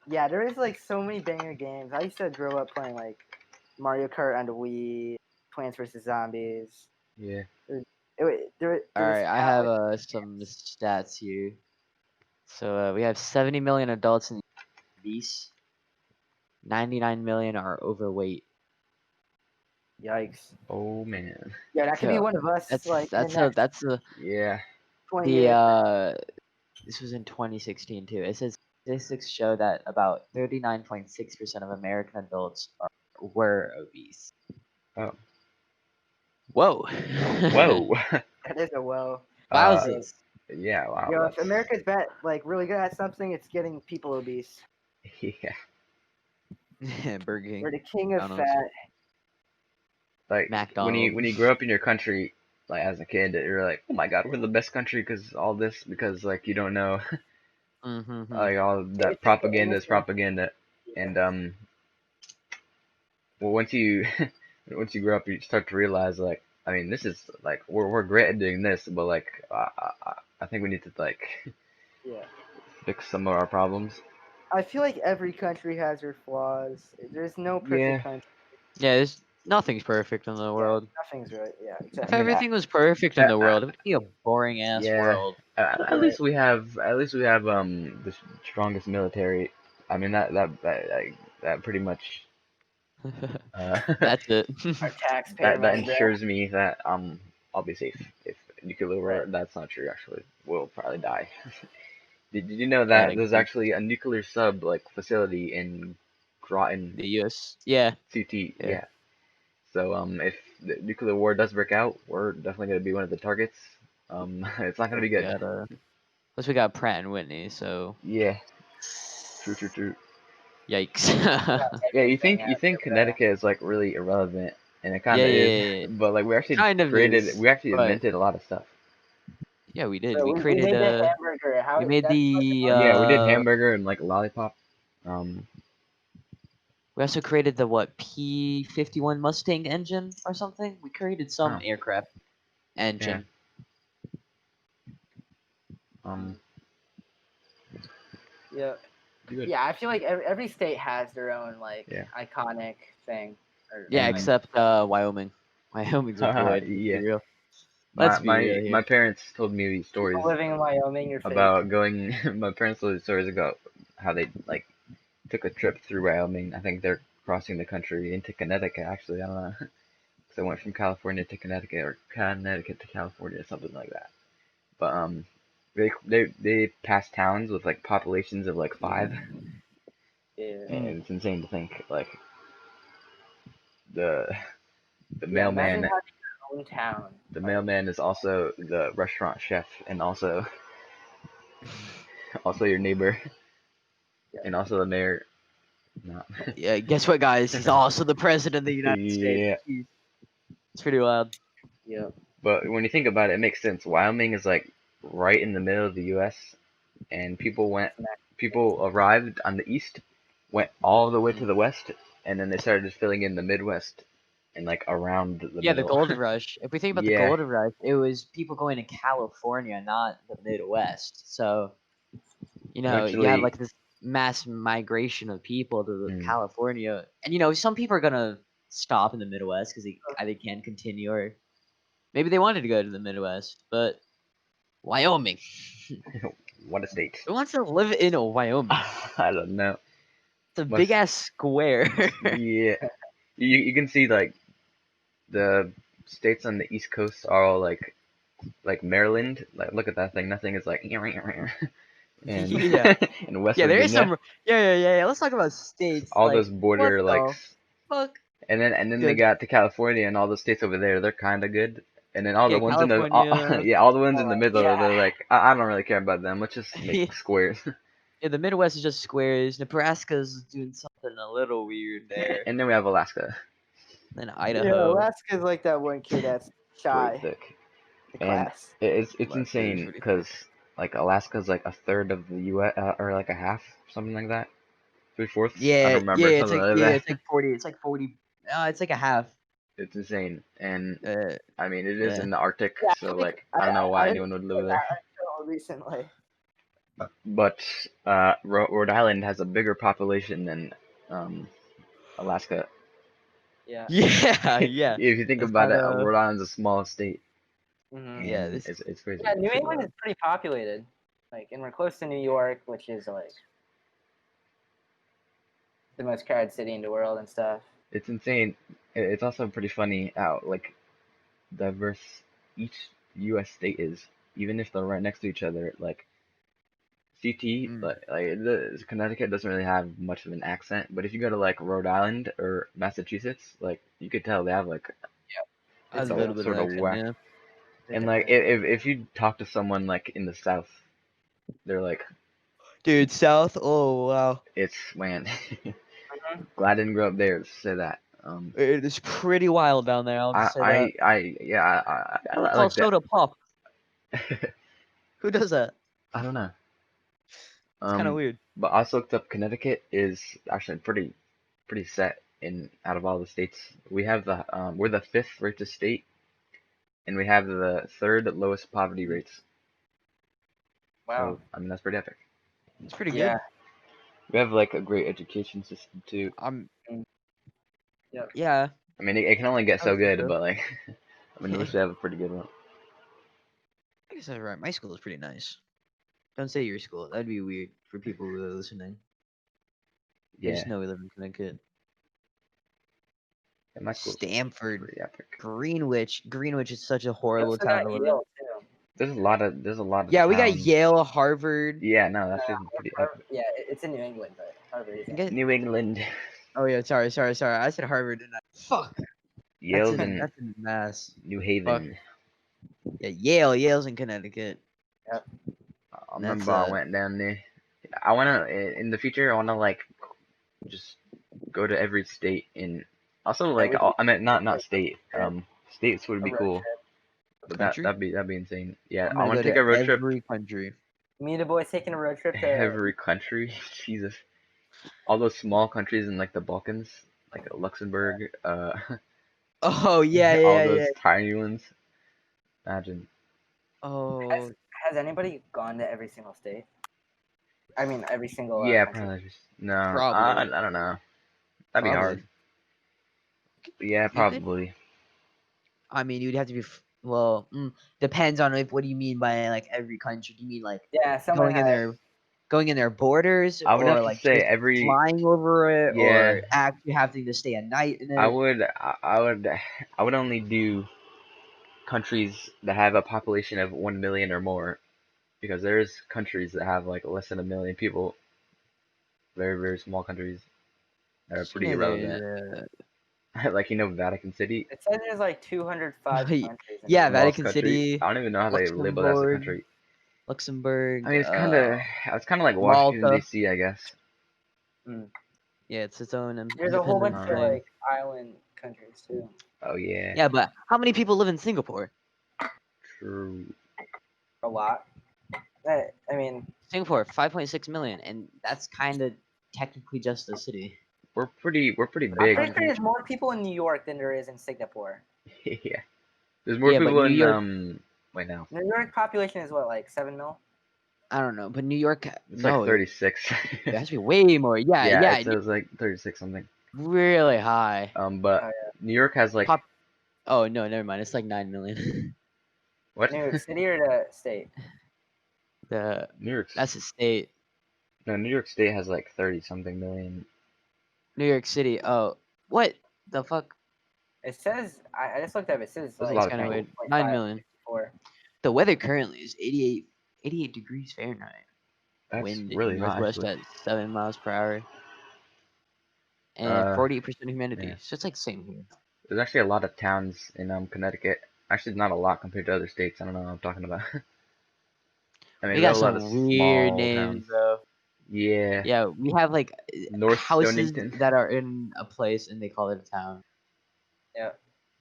Yeah, there is like so many banger games. I used to grow up playing like Mario Kart on the Wii, Plants vs Zombies. Yeah. There All was right, I have countless some stats here. So we have 70 million adults in the obese. 99 million are overweight. yikes. Oh man. Yeah, that could be So one of us like in the next that's a Yeah. 20 the years. this was in 2016 too. It says statistics show that about 39.6% of American adults were obese. Oh. Whoa. Whoa. That is a well. uh. Wowzers. Yeah. Wow. Yo, if That's. America's like really good at something, it's getting people obese. Yeah. Burger We're King, the king of McDonald's, fat. Like when you McDonald's. grow up in your country, like as a kid, you're like, oh my god, we're the best country because all this because like you don't know Mm-hmm. like all that It's just the propaganda is innocence. propaganda, Yeah. and well once you once you grow up, you start to realize like, I mean, this is like we're great at doing this, but like I think we need to like Yeah. fix some of our problems. I feel like every country has their flaws. There's no Yeah, perfect country. Yeah, nothing's perfect in the Yeah, world. nothing's right. Yeah, If I exactly. mean, everything was perfect in the world, it would be a boring ass yeah. world. At least we have the strongest military. I mean that pretty much uh That's it. Our taxpayer that money, bro. ensures me that I'll be safe if nuclear war. Right. That's not true actually. We'll probably die. Did you know Yeah, that there's actually a nuclear sub like facility in Groton, the U.S. Yeah, CT? yeah. Yeah. So if the nuclear war does break out, we're definitely gonna be one of the targets. It's not gonna be We good. got plus we got Pratt and Whitney, so Yeah. True. True. True. yikes. Yeah. You Everything think out there, bro. Connecticut is like really irrelevant, and it kind Yeah, of yeah, is, yeah, yeah. but like Kind of is, we actually but invented a lot of stuff. yeah, we did. Bro, We we created made the hamburger. we made That's such the Yeah, we did hamburger and like lollipop. we also created the what P-51 Mustang engine or something. We created some Oh, aircraft yeah. engine. Um, yeah. good. Yeah, I feel like every state has their own like Yeah. iconic thing. Or Yeah, like, And except Wyoming. Wyoming's a void. Let's be yeah, real. Let's be real my here. parents told me these people stories living in Wyoming, you're fake. about going. My parents told me stories about how they like took a trip through Wyoming. I think they're crossing the country into Connecticut. Actually, I don't know. So I went from California to Connecticut or Connecticut to California, something like that. But they pass towns with like populations of like 5, Yeah. Mm. and it's insane to think like the the Yeah, imagine mailman having your own town. the Like, mailman is also the restaurant chef and also also your neighbor yeah. and also the mayor. No. Yeah, guess what, guys? He's also the president of the United States. Yeah, Jeez. It's pretty wild. Yeah. but when you think about it, it makes sense. Wyoming is like right in the middle of the U.S. and people arrived on the east, went all the way to the west, and then they started filling in the Midwest and like around the Yeah, the middle. gold rush. If we think about the Yeah, gold rush, it was people going to California, not the Midwest. So, you had eventually. like this mass migration of people to Mm, California. And some people are gonna stop in the Midwest because they either can't continue or maybe they wanted to go to the Midwest. But Wyoming. what a state. Who wants to live in Wyoming? I don't know. It's a big Must ass square. yeah. You can see like the states on the East Coast are all like Maryland. Like look at that thing. Nothing is like and Yeah. in West Yeah, there is Virginia, some. Yeah. Let's talk about states. all Like, those what border like the fuck? and then they Good. got to California and all the states over there. They're kind of good. And then all the Yeah, ones in the California. yeah, all the ones in the Yeah. middle, they're like, I don't really care about them. Let's just make squares. Yeah, the Midwest is just squares. Nebraska's doing something a little weird there. And then we have Alaska, Then Yeah, Idaho. Alaska's like that one kid that's way shy thick. in And class. it's Alaska is insane pretty thick. because like Alaska's like a third of the U.S. Or like a half, something like that, 3/4. I Yeah, don't remember something like that. it's like 40. It's like 40. It's like a half. It's insane, and Uh, I mean it is yeah. in the Arctic, Yeah, I so feel like like I don't know why I didn't anyone would know live there. that until recently. But Rhode Island has a bigger population than um, Alaska. Yeah. Yeah, yeah. If you think That's about kind it, of. Rhode Island's a small state, Yeah, and this is it's crazy. Yeah, New pretty England wild. is pretty populated. Like, and we're close to New York, which is like the most crowded city in the world and stuff. It's insane. It's also pretty funny how like diverse each U.S. state is, even if they're right next to each other. Like CT, Mm. Connecticut doesn't really have much of an accent, but if you go to like Rhode Island or Massachusetts, like you could tell they have like A It's little some bit of sort of accent, whack. yeah. And like if you talk to someone like in the South, they're like, Dude, South. Oh wow, it's man. Mhm. Glad I didn't grow up there to say that. it is pretty wild down there. I'll just say that. Yeah, I Call like that. soda pop. Who does that? I don't know. It's kind of weird. But I also looked up Connecticut is actually pretty set. in out of all the states. We have we're the fifth richest state, and we have the third lowest poverty rates. Wow. So I mean that's pretty epic. It's pretty Yeah. good. We have like a great education system too. Yep. Yeah. I mean it can only get so I would think good, so. but like I mean we should have a pretty good one. I guess that's right. My school is pretty nice. Don't say your school. That'd be weird for people who are listening. I Yeah, just know we live in Connecticut. and my school's Stanford, pretty epic. Greenwich. Greenwich is such a We horrible also town got to live in. Yale too. There's a lot of Yeah, we got towns. Yale, Harvard. Yeah, no, that's just pretty Harvard, epic. yeah, it's in New England, but Harvard I isn't. guess- New England. Oh yeah, sorry. I said Harvard, and fuck. Yale's in That's in Mass. New Fuck. Haven. Yeah, Yale's in Connecticut. I And that's remember I went down there. I wanna in the future. I wanna like just go to every state in. Also like we can I meant not take a state. trip. States would A be road cool. trip. But Country? that'd be insane. Yeah, I'm I gonna want go to take to a road trip. every country. Me and the boys taking a road trip to Every country. Jesus. All those small countries in like the Balkans, like Luxembourg. Oh yeah, All yeah, those yeah. tiny ones. Imagine. Oh, Has anybody gone to every single state? I mean, every single Yeah, country. probably just no. Probably. I don't know. That'd be Probably. hard. But yeah, You think? probably. I mean, you'd have to be. Well, depends on what do you mean by like every country? Do you mean like Yeah, someone going in their borders, I would or have to like say just every. flying over it, Yeah. or actually having to stay a night in it? I would only do countries that have a population of 1 million or more, because there's countries that have like less than 1 million people. Very very small countries that are Just pretty know irrelevant. Like Vatican City. It says there's like 205 Hey, countries. In yeah, the world. Lost Vatican country. City, I don't even know how they label that as a Luxembourg, country. Luxembourg. I mean, it's kind of like Washington Malta. D.C. I guess. Yeah, it's its own There's a whole bunch independent of thing. like island countries too. Oh yeah. Yeah, but how many people live in Singapore? True. A lot. I mean, Singapore, 5.6 million, and that's kind of technically just a city. We're pretty I'm big. pretty sure there's more people in New York than there is in Singapore. Yeah. There's more Yeah, but people New in York- Wait now. New York population is what, like 7 mil? I don't know, but New York, It's no, like 36. it has to be way more. Yeah, Yeah, it says like 36 something. really high. But Oh, yeah. New York has like Oh no, never mind. It's like 9 million. what? New York City or the state? New York. That's a state. No, New York State has like 30 something million. New York City. Oh, what the fuck? It says I just looked up. It says That's a like lot of Kind of people. weird. 9 million. 4. The weather currently is 88 degrees Fahrenheit. That's Wind really hot. northwest Actually. at 7 miles per hour. And 48% humidity. yeah. So it's like the same here. There's actually a lot of towns in Connecticut. Actually, not a lot compared to other states. I don't know what I'm talking about. I mean, We have got a lot of some weird small names, towns. bro. Yeah. Yeah, we have like North houses Stonington. that are in a place and they call it a town. Yeah.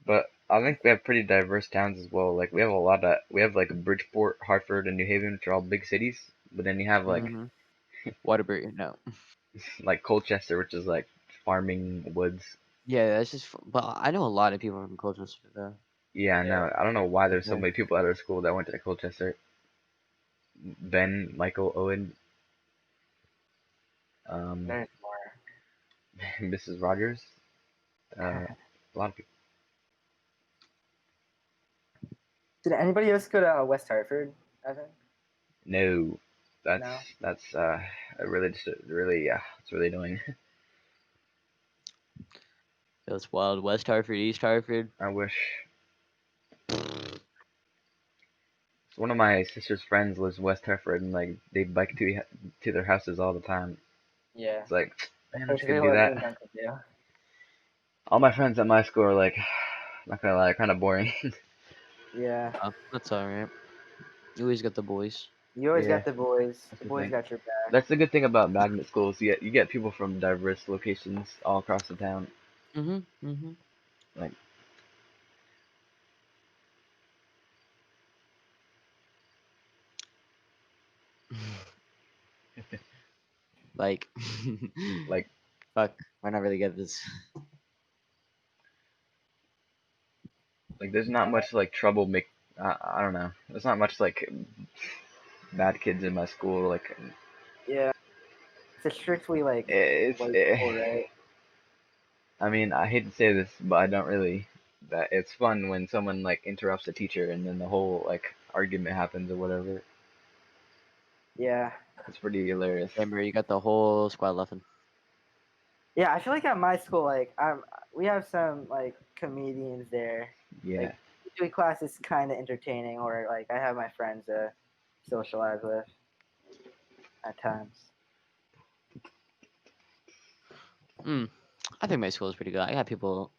But I think we have pretty diverse towns as well. Like we have like Bridgeport, Hartford, and New Haven, which are all big cities. But then you have like Waterbury, no. like Colchester, which is like farming woods. Yeah, that's just. Well, I know a lot of people from Colchester though. Yeah, Yeah. no, I don't know why there's so Okay. many people at our school that went to Colchester. Ben, Michael, Owen, There's more. Mrs. Rogers, a lot of people. Did anybody else go to West Hartford, Evan? No, that's No. that's really it's really annoying. It's wild. West Hartford, East Hartford. I wish. One of my sister's friends lives in West Hartford, and like they bike to their houses all the time. Yeah. It's like, man, I wish I Basically could do what me that. and Duncan do. All my friends at my school are like, not gonna lie, kind of boring. Yeah. Oh, that's alright. You always got the boys. You always Yeah. got the boys. That's The the boys thing. got your back. That's the good thing about magnet schools. You get people from diverse locations all across the town. Mm-hmm. Like, Like, like fuck. We're not really good at this. Like there's not much like trouble make. I don't know. There's not much like bad kids in my school. Like Yeah, it's a strictly like it's. white school, right? I mean, I hate to say this, but I don't really. That it's fun when someone like interrupts a teacher and then the whole like argument happens or whatever. Yeah. It's pretty hilarious. Remember, you got the whole squad laughing. Yeah, I feel like at my school, like we have some like comedians there. Yeah. Like usually class is kind of entertaining, or like I have my friends to socialize with at times. I think my school is pretty good. I got people.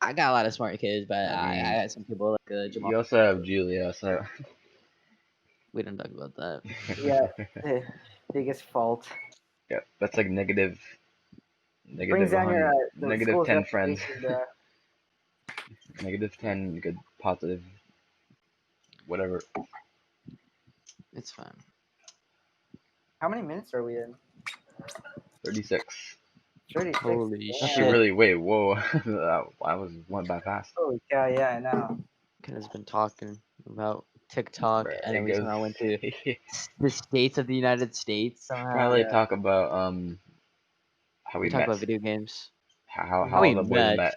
I got a lot of smart kids, but I mean, I got some people like Jamal. you also have Julia, so. We don't talk about that. Yeah, the biggest fault. Yeah, that's like negative Brings down your the negative school's 10 friends. reputation, bro. Negative 10 good positive whatever. It's fine. How many minutes are we in? 36. 36. Holy Damn. Actually, shit. really, wait, whoa. Went by fast. Holy cow! Yeah, I know. Ken has been talking about TikTok, Bruh, and it then we goes. somehow went to the states of the United States somehow. Probably Yeah. talk about how We we talked met. about video games. How How all we the boys met. met.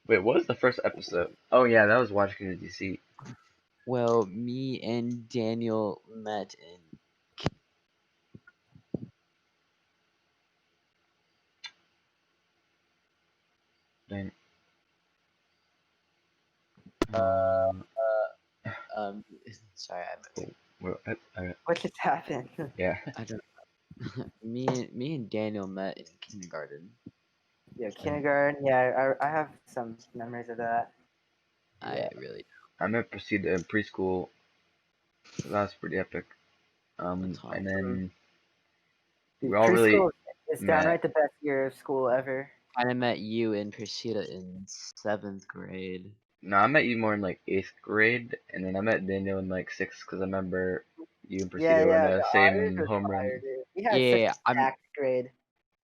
Wait, what was the first episode? Oh yeah, that was watching the DC. Well, me and Daniel met in. Dang. Sorry, What just happened? Yeah. I don't. Me and Daniel met in kindergarten. Yeah, kindergarten. Yeah, I have some memories of that. I really. I met Pursuit in preschool. So that was pretty epic. That's hard. And then Dude, we all really preschool is met. downright the best year of school ever. I met you in Pursuit in 7th grade. No, I met you more in like 8th grade, and then I met Daniel in like 6th because I remember you and Yeah, Pursuit were in yeah, the the honors same was homeroom. fire, dude. We had Yeah, such a stacked grade.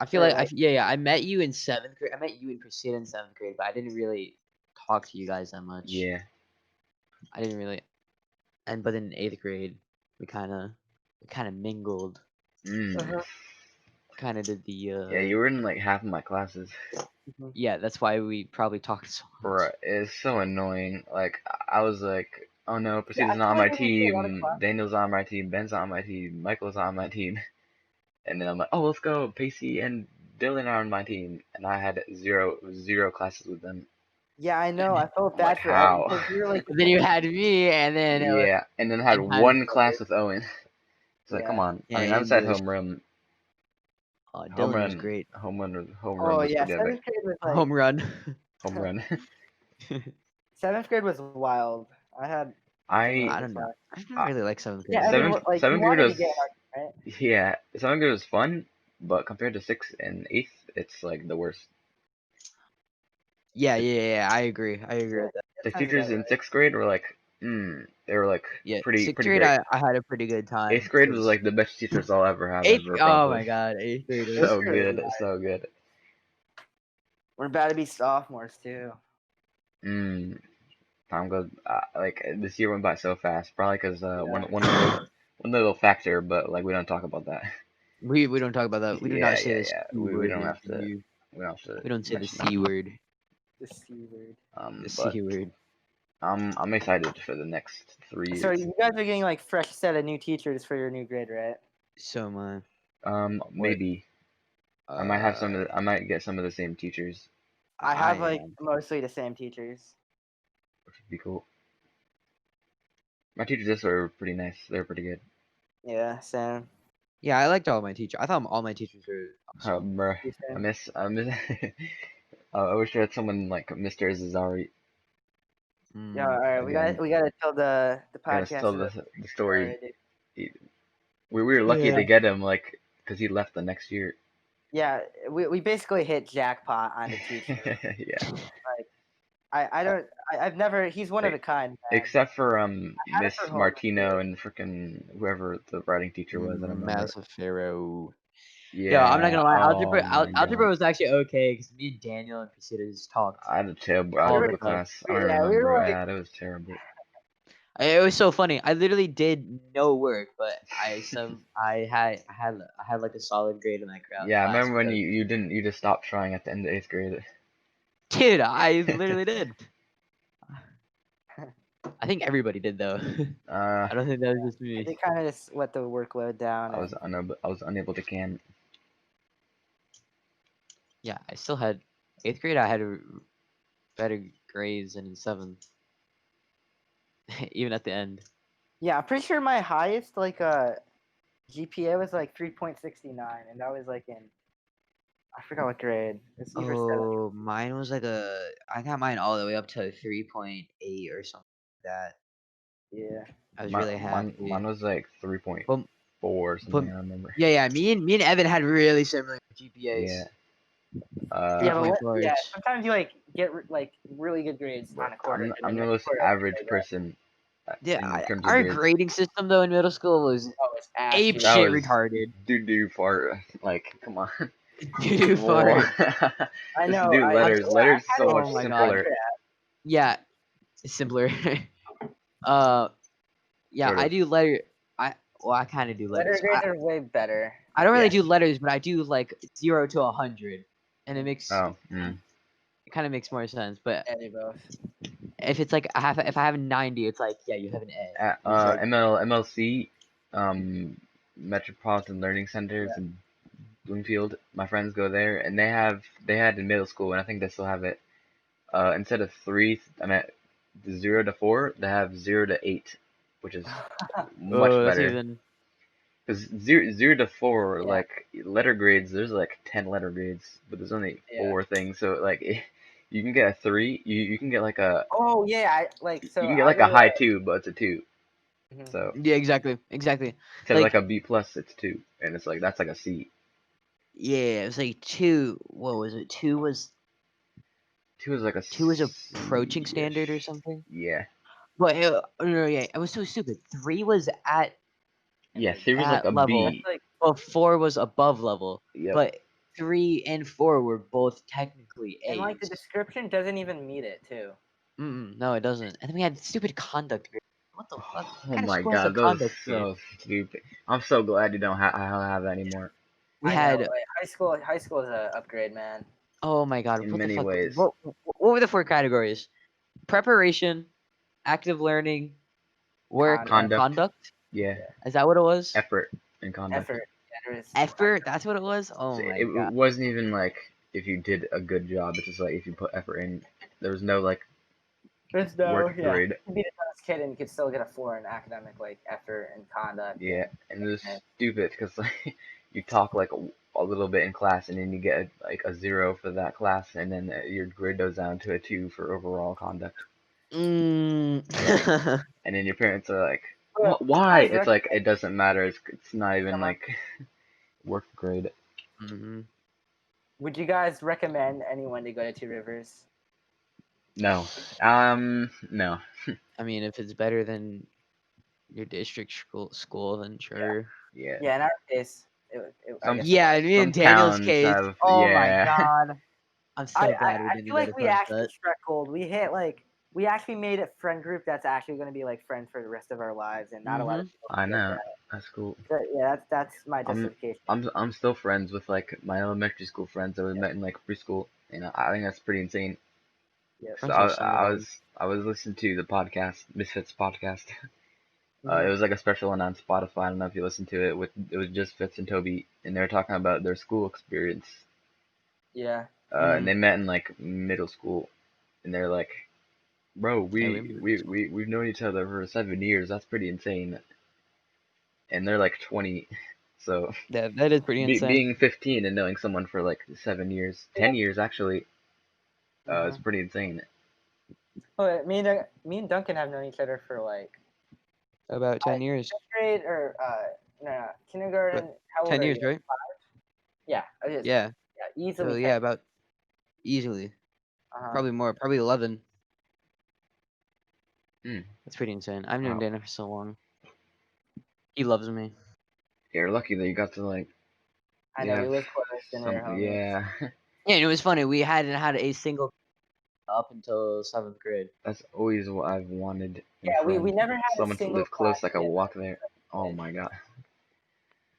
I feel Or, like, like- yeah, I met you in 7th grade. I met you in Pursuit in 7th grade, but I didn't really talk to you guys that much. Yeah. I didn't really, but in 8th grade, we kind of mingled. Uh-huh. Kind of did the. Yeah, you were in like half of my classes. Yeah, that's why we probably talked so much. Bruh, it's so annoying. Like, I was like, oh no, Pursuit Yeah, is I not on feel my like we did a lot of team, classes. Daniel's on my team, Ben's on my team, Michael's on my team. And then I'm like, oh, let's go, Pacey and Dylan are on my team. And I had zero classes with them. Yeah, I know. I felt I'm bad like, for how? because we were like. Then you had me, and then Yeah, and then I had and had one class with Owen. It's like, Yeah. come on. Yeah, I mean, outside English. homeroom, Dylan was great. home run Oh was yeah, pretty epic. 7th grade was like. Home run. Home run. 7th grade was wild. I had. I don't know. I didn't really like 7th grade. Yeah, Seventh- everyone, like, seventh you grade wanted was- to get an argument, right? Yeah, 7th grade was fun, but compared to 6th and 8th, it's like the worst. Yeah, I agree. I agree with that. The That sounds teachers about in right. 6th grade were like, they were like Yeah, pretty 6th pretty grade, great. I had a pretty good time. 8th grade was 'cause like the best teachers I'll ever have 8th. ever. Oh Probably. my god, 8th grade was So Eighth grade good, was so good. We're about to be sophomores too. Time goes like this year went by so fast. Probably because one little factor, but like we don't talk about that. We don't talk about that. We do not say this C We word. don't have to. here. We don't have to. We don't say the mention C word. The C word. that. The But C word. I'm excited for the next 3 years. So you guys are getting like fresh set of new teachers for your new grade, right? So am Maybe I might have some of I might get some of the same teachers, I have I like am. mostly the same teachers. which would be cool. My teachers this were pretty nice. They were pretty good. Yeah, same. Yeah, I liked all my teachers. I thought all my teachers were. Bruh, I miss. I wish I had someone like Mr. Azari. Yeah, all right. Again. We gotta tell the Gotta podcast. tell about the story. already. We were lucky Yeah. to get him like because he left the next year. Yeah, we basically hit jackpot on the teacher. Yeah. I've never. He's one of a kind. Man. Except for had it Miss for homework, Martino and frickin' whoever the writing teacher was. I don't remember. Massive Pharaoh. Yeah, I'm not Yeah. gonna lie. Oh my Algebra god. was actually okay because me and Daniel and Priscilla just talked I had a terrible all the algebra time. class. I don't Yeah, we remember were what I like, had. It was terrible. It was so funny. I literally did no work, but I had like a solid grade in that Yeah, I class remember when because you just stopped trying at the end of 8th grade. dude, I literally did. I think everybody did though. Uh, I don't think that was just me. they kind of just let the workload down. I was unable to can. Yeah, I still had 8th grade. I had better grades than in 7th, even at the end. Yeah, I'm pretty sure my highest like GPA was like 3.69, and that was like in I forgot what grade. It's either 7. Oh, mine was like I got mine all the way up to 3.8 or something like that. Yeah. I was My, really mine, happy. mine was like 3.4 But, or but something. I remember. yeah, me and Evan had really similar Yeah. GPAs. Yeah, but 3.4. yeah, sometimes you like get like really good grades But on a quarter. And I'm the the next most quarter, average like, person Yeah, in terms of our grades. grading system though in middle school was oh, it's ass, ape dude. That shit was retarded. doo fart. Like, come on. Too Whoa. far. I Just know. do letters. Yeah, I Letters had so it much Oh my god. simpler. Yeah, it's simpler. uh, yeah, Sort I of. do letter. I kind of do letter letters. grades are way better. I don't really Yeah. do letters, but I do like 0 to 100, and Oh. it kind of makes more sense. But Yeah, they both. if it's like if I have a 90, it's like yeah, you have an A. It's like MLC, Metropolitan Learning Centers in Bloomfield. My friends go there, and they had in middle school, and I think they still have it. Instead of 3, I mean 0 to 4, they have 0 to 8, which is much oh, that's better. even Because zero to 4, Yeah. like letter grades, there's like 10 letter grades, but there's only Yeah. 4 things. So like, you can get a 3. You can get like a Oh yeah, I like so you can get I'll like a go high 2, but it's a 2. Mhm. So yeah, exactly. instead of like Like a B plus, it's 2, and it's like that's like a C. yeah, it was like 2. What was it? 2 is like a 2 was approaching standard or C-ish. something. Yeah. But no, yeah, it was so stupid. 3 was Yeah, 3 was like a at level. B. Like Well, 4 was above level, Yep. but 3 and 4 were both technically and like the A's. description doesn't even meet it too. No, it doesn't. And then we had stupid conduct grade. What the fuck? What Oh kind of my school has a god, that was conduct grade? so stupid. I'm so glad you don't have that anymore. We I know. had Like, high school is a upgrade, man. oh my god, In what the many fuck? ways. What were the 4 categories? Preparation, active learning, work, and Conduct. Conduct. conduct. Yeah. Is that what it was? Effort and conduct. Effort. Yeah, there is Effort. That's what it was. So Oh my it god. wasn't even like if you did a good job. It's just like if you put effort in. There was no like There's work yeah. grade. You can be the dumbest kid and you could still get a 4 in academic like effort and conduct. Yeah, and it was and- stupid because like you talk like a little bit in class and then you get like a 0 for that class and then your grade goes down to a 2 for overall conduct. Mm. And then your parents are like, Well, Why? guys It's like it doesn't matter. It's not even Come on. like work grade. Mhm. Would you guys recommend anyone to go to Two Rivers? No. No. I mean, if it's better than your district school, then sure. Yeah. Yeah, in our case, I Some guess. Yeah, me some and Daniel's towns case. have Oh my yeah. god. I'm so glad we I didn't feel go like to we actually Sunset. struck gold. We hit like we actually made a friend group that's actually going to be like friends for the rest of our lives, and not a lot of people I can get know. that. That's cool. So, yeah, that's my I'm justification. I'm still friends with like my elementary school friends that we met in like preschool. I think that's pretty insane. Yep. So Friends are so good. I was listening to the podcast, Misfits podcast. It Mhm. was like a special one on Spotify. I don't know if you listened to it. It was just Fitz and Toby, and they were talking about their school experience. Yeah. And they met in like middle school, and they're like, "Bro, Yeah, we moved to school. we've known each other for 7 years. That's pretty insane." And they're like 20, so That is pretty insane. being 15 and knowing someone for like 7 years, 10 years actually, is Mhm. pretty insane. Oh, me and Duncan have known each other for like About 10 years. fifth grade or no, kindergarten. But How old 10 are years, you? right? Yeah, it is. Yeah. Yeah, easily. So 10. yeah, about easily. Probably more. Probably 11. Hmm. That's pretty insane. I've known Wow. Dana for so long. He loves me. You're lucky that you got to like I know Yeah, we live close and we're homies. yeah. Yeah, and it was funny. We hadn't had a single up until 7th grade. That's always what I've wanted in Yeah, we friends. never had a Someone to single live close, class I could together. walk there. Oh my god.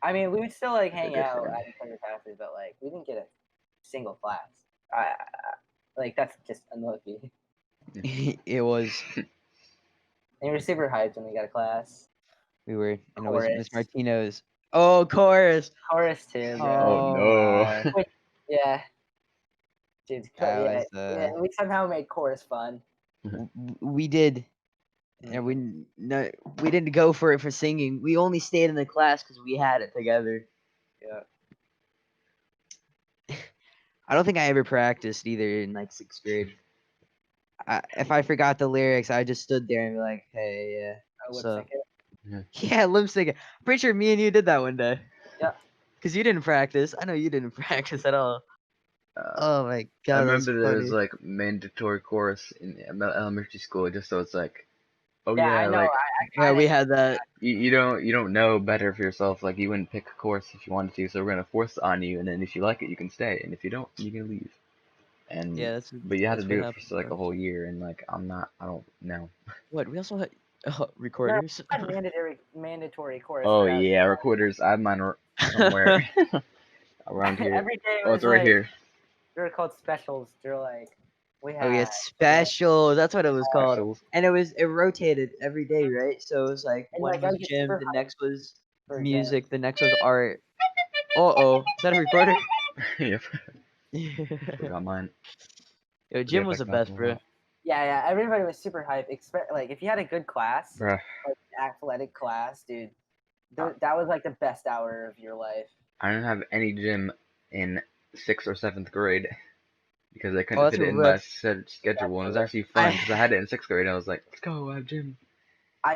I mean, we would still like The hang out different. at each other's houses, but like we didn't get a single class. Like that's just unlucky. It was. And we were super hyped when we got a class. We were, and it was Miss Chorus. Martino's. Oh, chorus. Chorus too, bro. Oh no. my. Wait, yeah, dude. That Yeah, was yeah. We somehow made chorus fun. we did, and we didn't go for it for singing. We only stayed in the class because we had it together. Yeah. I don't think I ever practiced either in like 6th grade. If I forgot the lyrics, I just stood there and be like, "Hey, yeah." Lip So sync it. yeah, lip sync. I'm pretty sure me and you did that one day. Yeah. Cause you didn't practice. I know you didn't practice at all. Oh my I god, that's remember there was funny. like mandatory chorus in elementary school, just so it's like, oh Yeah, yeah, I know. like Yeah, kinda we had that. you don't know better for yourself. Like you wouldn't pick a course if you wanted to, so we're gonna force it on you, and then if you like it, you can stay, and if you don't, you can leave. And Yeah, but you had to that's what do it happened. for like a whole year, and like I don't know. What? We also had No, recorders. we had mandatory chorus. Oh but I was- yeah, recorders. I have mine somewhere around here. Every day it Oh, was it's right like here. they were called specials. They're like we Oh yeah, had special. That's what it was called. Specials. And it rotated every day, right? So it was like and one like I was would get gym, super the hyped next was for gym. music, the next was art. Oh, is that a recorder? Yep. Yo, Forgot mine. gym Yep, I was the got best, them bro. out. Yeah. Everybody was super hyped. Like if you had a good class, Bruh. like an athletic class, dude, Uh, that was like the best hour of your life. I didn't have any gym in 6th or 7th grade because I Oh, couldn't that's fit a it in my rough. schedule. And it was actually fun because I had it in 6th grade. I was like, let's go, I have gym. I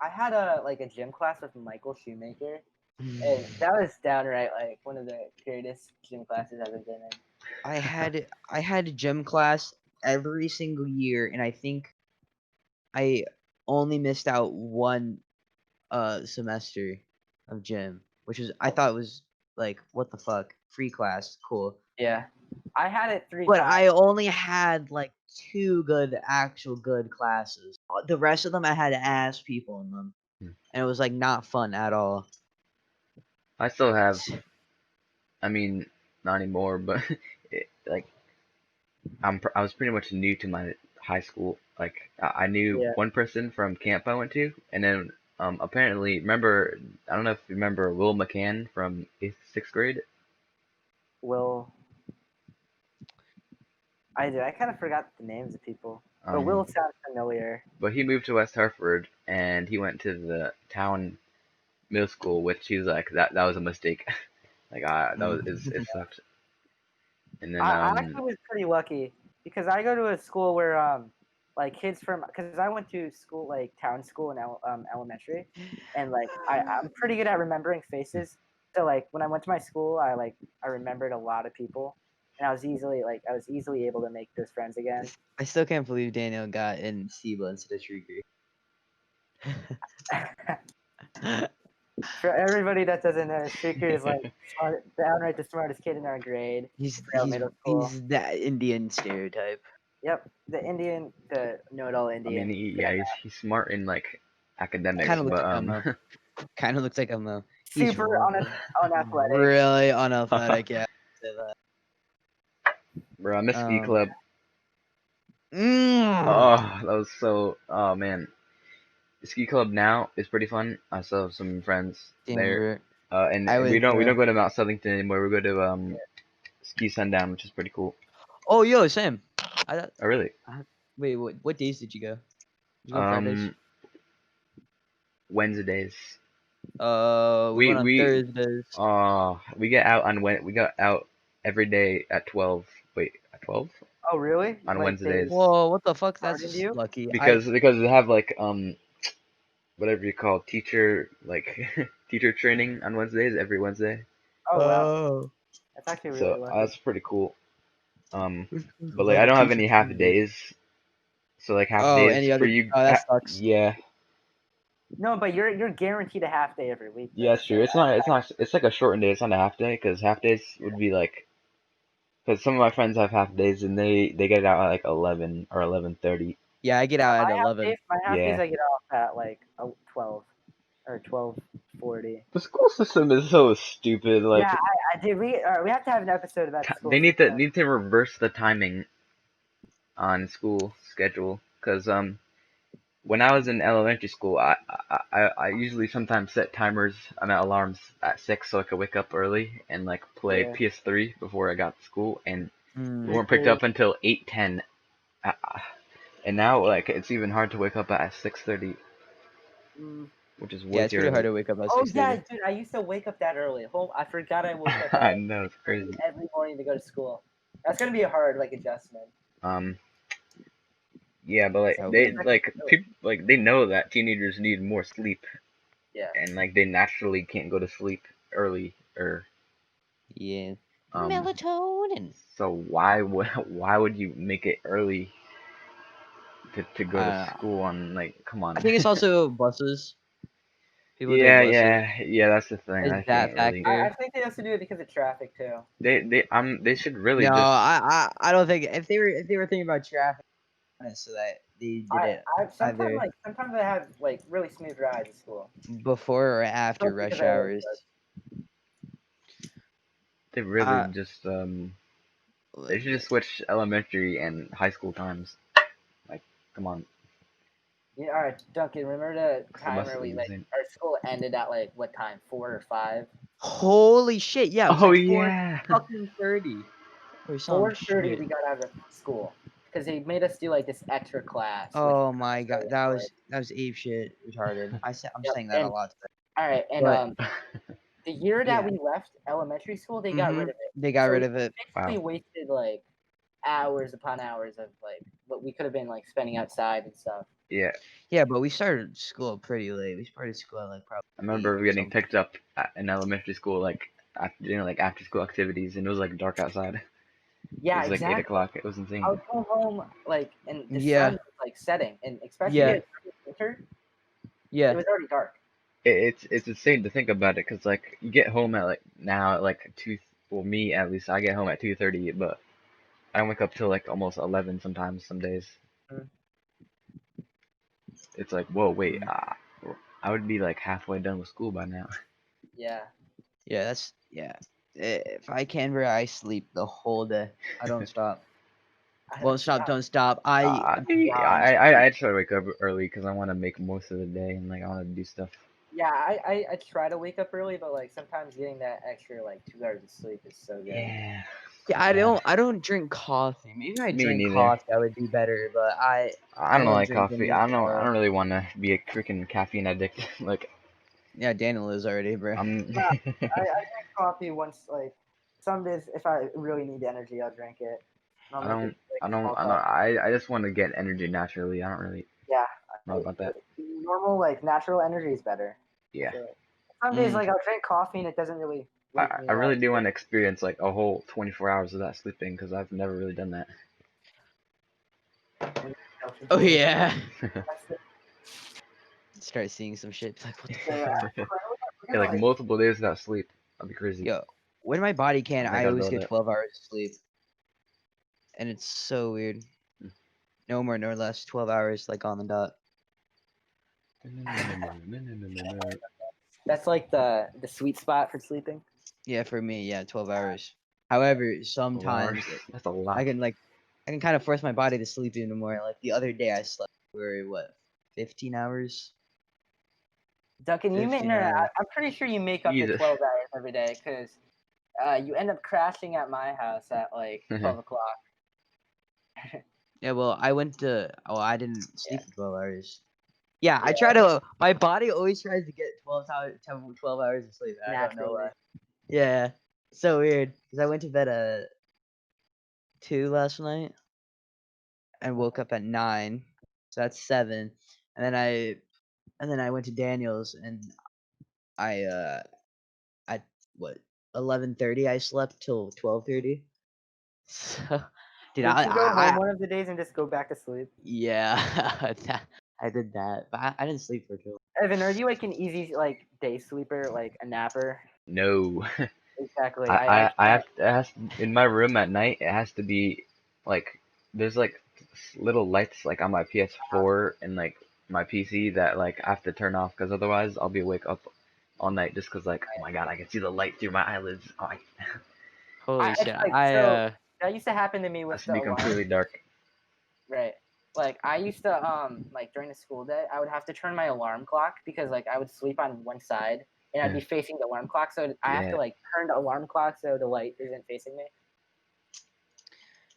had a like a gym class with Michael Shoemaker, and that was downright like one of the greatest gym classes I've ever been in. I had a gym class every single year, and I think I only missed out one semester of gym, which was I thought was like what the fuck, free class, cool. Yeah, I had it 3 But times. I only had like 2 actual good classes. The rest of them I had to ask people in them, Hmm. and it was like not fun at all. I still have, I mean, not anymore, but like I was pretty much new to my high school. Like I knew Yeah. one person from camp I went to, and then apparently remember I don't know if you remember Will McCann from 8th, 6th grade. Will. I did. I kind of forgot the names of people, but Will sounds familiar. But he moved to West Hartford, and he went to the town middle school, which he was like that was a mistake. Like it sucked. And then I actually was pretty lucky because I go to a school where like kids from because I went to school like town school in elementary, and like I'm pretty good at remembering faces. So like when I went to my school, I remembered a lot of people, and I was easily able to make those friends again. I still can't believe Daniel got in SIBA instead of Shrieker. For everybody that doesn't know, Shrieker is like downright the smartest kid in our grade. He's middle school. he's that Indian stereotype. Yep, the know-it-all I Indian. mean, he's smart in like academics, Kind of looks but like Elmo. Kind of looks like Elmo. He's super unathletic. really unathletic. Yeah. Say that. bro, I miss ski club. Mm. Oh, that was so. Oh man, the ski club now is pretty fun. I still have some friends there. And we don't go to Mount Southington anymore. We go to Ski Sundown, which is pretty cool. Oh, yo, Sam. Oh really? Wait, what days did you go? Did you go Fridays? Wednesdays. We went on Thursdays. We got out every day at 12. Wait, at 12? Oh really? On Like Wednesdays. Whoa, what the fuck? That's Pardon just you? lucky. Because they have like whatever you call teacher teacher training on Wednesdays every Wednesday. Oh wow. That's actually really So lucky. that's pretty cool. But like I don't have any half days. So like half days any for other? you. Oh, that sucks. Yeah. No, but you're guaranteed a half day every week. Yeah, Though, it's true. It's not. It's not. It's like a shortened day. It's not a half day because half days would be like. Because some of my friends have half days and they get it out at like 11 or 11:30. Yeah, I get out at 11. My half days Yeah. I get off at like 12 or 12:40. The school system is so stupid. Like Yeah, I did. We have to have an episode about the school they system. need to reverse the timing on school schedule. Because when I was in elementary school, I usually sometimes set timers, alarms at 6 so I could wake up early and like play Yeah. PS3 before I got to school, and we Mm. weren't picked up until 8:10. And now like it's even hard to wake up at 6:30, Mm. which is Yeah, way it's too pretty hard early. to wake up at Oh 6:30. yeah, dude, I used to wake up that early. I forgot I woke up I at know, it's crazy. every morning to go to school. That's gonna be a hard like adjustment. Um, yeah, but like So they weird. like people like they know that teenagers need more sleep, Yeah. and like they naturally can't go to sleep early or Yeah. um. Melatonin. So why would you make it early to go to school on like come on? I think it's also buses. People take Yeah, buses. that's the thing. Is I that can't really. factor? I think they have to do it because of traffic too. They should really No, just. I don't think if they were thinking about traffic, so that they did it either Sometimes I have like really smooth rides at school. before or after Mostly rush because I live hours. They really just they should just switch elementary and high school times. Like, come on. Yeah, all right, Duncan. Remember the The time bus where we is like insane. our school ended at like what time? 4 or 5? Holy shit! Yeah, it was Oh like yeah. 4:30 or some 4:30 shit. we got out of school because they made us do like this extra class. Oh my god, really that enjoyed. was ape shit retarded. I'm Yep, saying that a and lot. all right, and But the year that yeah, we left elementary school, they got rid of it. they got So rid we of it. basically Wow. wasted like hours upon hours of like what we could have been like spending outside and stuff. Yeah. Yeah, but we started school pretty late. We started school at like probably I remember 8 or getting something. picked up in elementary school, like after like after school activities, and it was like dark outside. It Yeah, was like exactly. 8 o'clock. It was I insane. would go home like and the Yeah. sun was like setting, and especially Yeah. in winter, Yeah. it was already dark. It's insane to think about it, cause like you get home at like now at like 2. Well, me at least, I get home at 2:30, but I don't wake up till like almost 11 sometimes. Some days. Mhm. It's like, whoa, wait, I would be like halfway done with school by now. Yeah. Yeah, that's yeah. If I can, bro, I sleep the whole day. I don't stop. Won't stop, don't stop. I try to wake up early because I want to make most of the day and like I want to do stuff. Yeah, I try to wake up early, but like sometimes getting that extra like 2 hours of sleep is so good. Yeah. Yeah, I don't drink coffee. Maybe if I Me drink neither. coffee, I would do better. But I don't don't like drink coffee. I anymore. don't really want to be a freaking caffeine addict. Like Yeah, Daniel is already, bro. I'm. Yeah, I drink coffee once like some days if I really need energy, I'll drink it. I don't. I just want to get energy naturally. I don't really Yeah. know about that. Normal like natural energy is better. Yeah. So, some days like I'll drink coffee and it doesn't really wake me I really up. do want to experience like a whole 24 hours without sleeping because I've never really done that. Oh yeah. Start seeing some shit. Like what the fuck? Yeah, like multiple days without sleep. That'd be crazy. Yo, when my body can, I I gotta always build get it. 12 hours of sleep, and it's so weird. No more, no less. 12 hours, like on the dot. That's like the sweet spot for sleeping. Yeah, for me, yeah, 12 hours. However, sometimes That's a lot. I can kind of force my body to sleep even more. Like the other day, I slept for what, 15 hours? Duncan, you make 15 no, hours. I'm pretty sure you make up to Jesus. 12 hours every day because you end up crashing at my house at like 12 o'clock. Yeah, well, I didn't sleep for 12 hours. Yeah, I try to. My body always tries to get 12 hours of sleep. I don't know why. Yeah, so weird. Cause I went to bed at 2 last night, and woke up at 9, so that's 7. And then I went to Daniel's, and I at what 11:30 I slept till 12:30. So, dude, Did you go home one of the days and just go back to sleep? yeah, I did that, but I didn't sleep for too long. Evan, are you like an easy like day sleeper, like a napper? No. Exactly. I have it has in my room at night. It has to be like there's like little lights like on my PS4 and like my PC that like I have to turn off because otherwise I'll be awake up all night just because like oh my god I can see the light through my eyelids. Oh, Holy it's shit! like so that used to happen to me it with has to the be alarm. completely dark. Right. Like I used to like during the school day, I would have to turn my alarm clock because like I would sleep on one side and I'd be facing the alarm clock, so I have to Yeah. like turn the alarm clock so the light isn't facing me.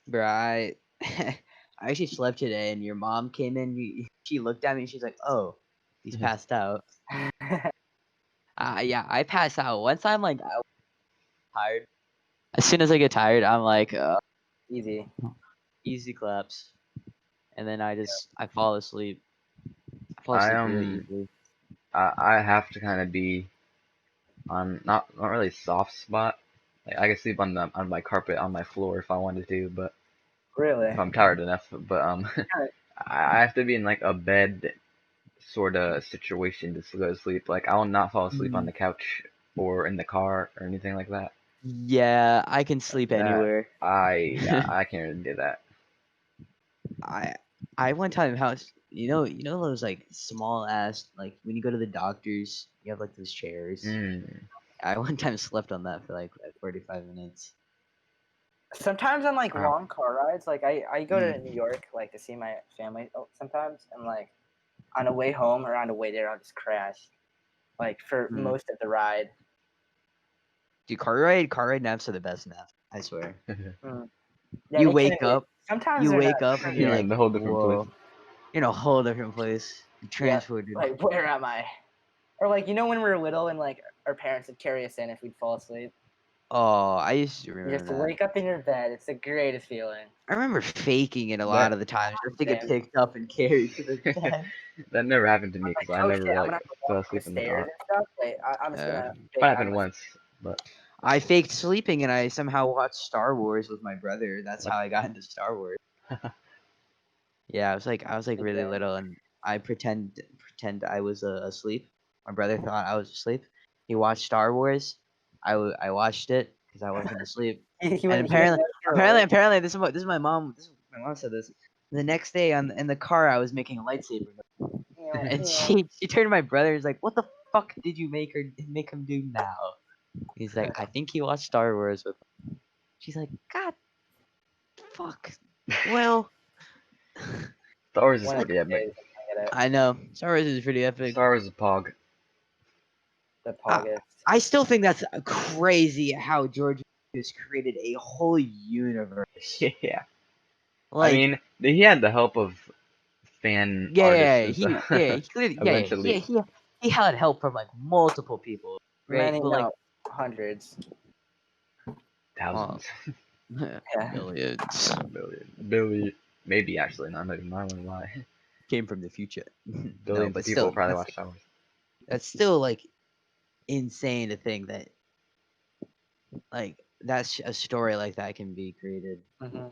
Bro, I I actually slept today, and your mom came in. She looked at me, and she's like, "Oh, he's passed out." Yeah, I pass out once I'm like tired. As soon as I get tired, I'm like, Easy. easy claps, and then I fall asleep. I fall I asleep really easily. I have to kind of be on not really soft spot. Like, I can sleep on my carpet on my floor if I wanted to, but Really. if I'm tired enough. But I have to be in like a bed sort of situation to go to sleep. Like I will not fall asleep on Mm, the couch or in the car or anything like that. yeah, I can sleep That anywhere. I can't really do that. I I one time house you know those like small ass like when you go to the doctors you have like those chairs. Mm. I one time slept on that for like 45 minutes. Sometimes on like Wow. long car rides, like I go to New Mm. York like to see my family sometimes, and like on the way home or on the way there, I'll just crash like for Mm. most of the ride. Dude, car ride naps are the best naps. I swear. Mm. Yeah, You they can wake be. up, Sometimes you they're not. wake up and Sometimes you're You're they're in like, the whole different place. whoa, you're in a whole different place. You're yeah. transported. Like where am I? Or like when we were little and like our parents would carry us in if we'd fall asleep. Oh, I used to You remember just that. wake up in your bed. It's the greatest feeling. I remember faking it a lot That of the times just to get Same. picked up and carried to the bed. that never happened to me Like, because I oh never shit, I'm like gonna have to fell walk up the asleep in the stairs car. and stuff. Wait, I'm just Uh, gonna Might fake. happen once, but I faked sleeping and I somehow watched Star Wars with my brother. That's what? how I got into Star Wars. Yeah, I was like really little and I pretend I was asleep. My brother thought I was asleep. He watched Star Wars. I watched it because I wasn't asleep. He And wouldn't. He didn't know if you were awake. apparently this is my mom. My mom said this. The next day in the car I was making a lightsaber, and she turned to my brother and was like, "What the fuck did you make him do now?" He's like, "I think he watched Star Wars with." She's like, "God, fuck." Well, Star Wars is One of pretty these epic. days, I get it. I know Star Wars is pretty epic. Star Wars is Pog. The I, Poggest. I still think that's crazy how George Lucas created a whole universe. Yeah. I Like, mean, he had the help of fan artists yeah, and stuff. he Eventually, he had help from like multiple people, right? Many, But like, no, hundreds. uh, thousands, Yeah. millions billion, maybe actually, not even I wouldn't lie. came from the future. No, Billions of but people still, probably watch Star Wars. that's still like insane to think that like that's a story like that can be created. Mm-hmm.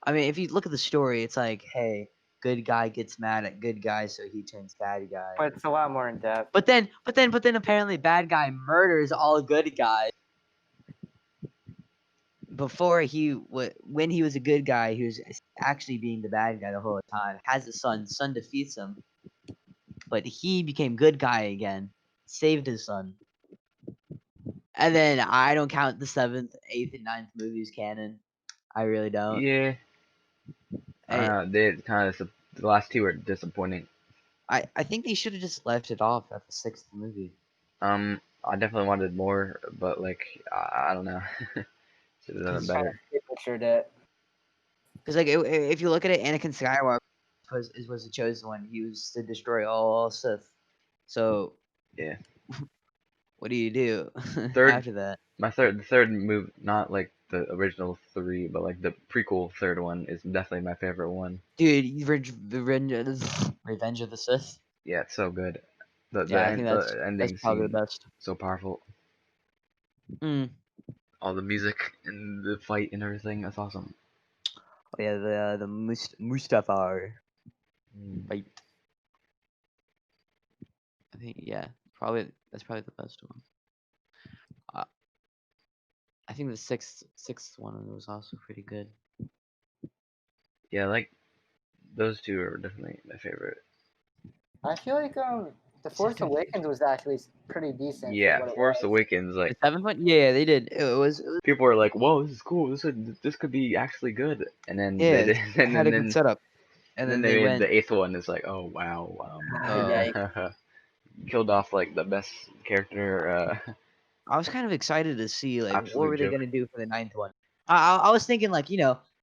I mean, if you look at the story, it's like, hey, good guy gets mad at good guy, so he turns bad guy. But it's a lot more in depth. But then, apparently, bad guy murders all good guys. Before when he was a good guy, he was actually being the bad guy the whole time. Has a son, son defeats him, but he became good guy again, saved his son. And then I don't count the 7th, 8th, and 9th movies canon. I really don't. Yeah, they kind of the last two were disappointing. I think they should have just left it off at the 6th movie. I definitely wanted more, but like I don't know, should have done it better. They pictured it. Because like if you look at it, Anakin Skywalker was the chosen one. He was to destroy all Sith. So Yeah, what do you do third, after that? the third move, not like the original three, but like the prequel third one is definitely my favorite one. Dude, Revenge of the Sith. Yeah, it's so good. Yeah, I think The that's ending probably the scene best. so powerful. Mm. All the music and the fight and everything. That's awesome. Oh yeah, the Mustafar Mm. fight. I think that's probably the best one. Uh, I think the sixth one was also pretty good. Yeah, like those two are definitely my favorite. I feel like the Force Second, Awakens was actually pretty decent for Yeah, what it Force was. Awakens, the like seventh one, yeah, they did. It was people are like, "Whoa, this is cool. This could be actually good." And then they yeah, did, it and had a good setup, and then then they they made went. the eighth one. It's like, oh wow, Yikes. killed off like the best character. I was kind of excited to see like what Absolute were they joke. gonna do for the ninth one. I was thinking like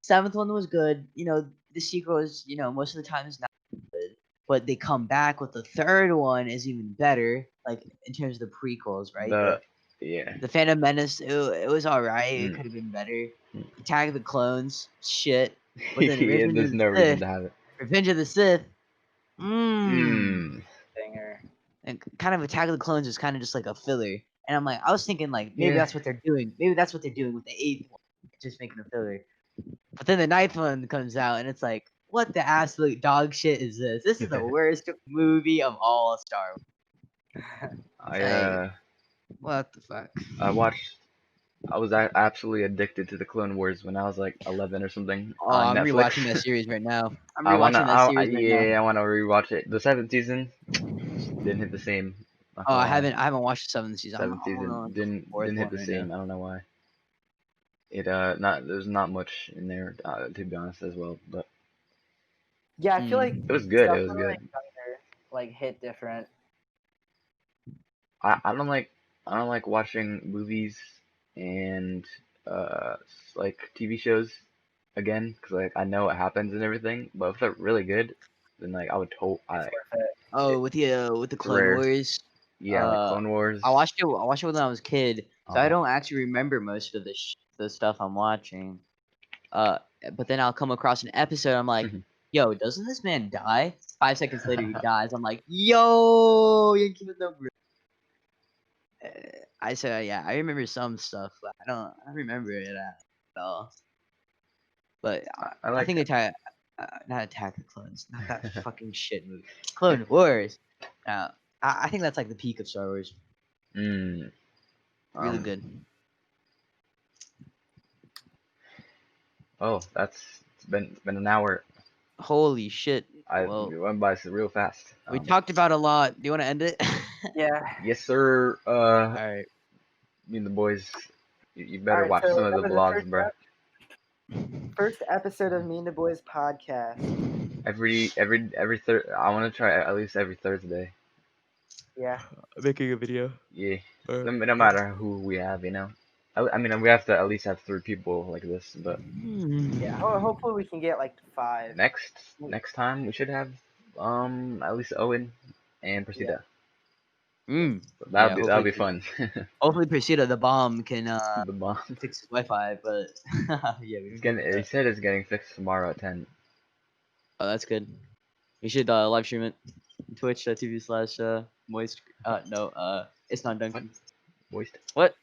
seventh one was good. The sequel is most of the time is not good, but they come back with the third one is even better. Like in terms of the prequels, right? The yeah. The Phantom Menace, it was alright. It Mm. could have been better. Mm. Attack of the Clones, shit. But then Yeah, there's no reason to have it. Revenge of the Sith, mmm. Mm. Banger. And kind of Attack of the Clones is kind of just like a filler. And I'm like, I was thinking like maybe Yeah. that's what they're doing. Maybe that's what they're doing with the eighth one, just making a filler. But then the ninth one comes out, and it's like, what the absolute dog shit is this? This is the worst movie of all Star Wars. I What the fuck? I watched. I was absolutely addicted to the Clone Wars when I was like 11 or something Oh, on I'm Netflix. rewatching that series right now. I'm I wanna, rewatching that series right now. yeah, I wanna rewatch it. The seventh season didn't hit the same. Not Oh, gonna I lie. haven't watched the seventh season. I'm Seventh on season the fourth didn't hit one the right now. same. I don't know why. It not there's not much in there to be honest as well, but Yeah, I feel like it was good. It stuff was from good. like younger, like hit different. I I don't like watching movies and like TV shows again because like I know what happens and everything. But if they're really good, then like I would hope It's I worth it. Oh, with the it's Clone rare. Wars. Yeah, like Clone Wars. I watched it. I watched it when I was a kid, so I Uh, don't actually remember most of the stuff I'm watching. Uh, but then I'll come across an episode. I'm like, yo, doesn't this man die? 5 seconds later, he dies. I'm like, yo, you keep it no. I said, yeah, I remember some stuff, but I don't remember it at all. But I I like think not Attack of the Clones, not that fucking shit movie. Clone Wars. I think that's like the peak of Star Wars. mm, Really good. oh it's been an hour. Holy shit. I Well, it went by real fast. we talked about a lot. Do you want to end it? Yeah. Yes sir. All right. Me and the boys. You All better right, watch so some of that the was the vlogs, bro. first episode of Me and the Boys podcast. Every third. I want to try at least every Thursday. Yeah. Making a video. Yeah. No matter who we have, you know. I mean, we have to at least have 3 people like this. But Yeah. Hopefully we can get like 5. next time we should have at least Owen and Presida. So Yeah, that'll be fun. hopefully Persida the bomb can The bomb. fix his Wi-Fi, but yeah, It's getting. He said it's getting fixed tomorrow at 10. oh, that's good. We should live stream it. Twitch.tv/ moist. No. It's not Duncan. Moist. What?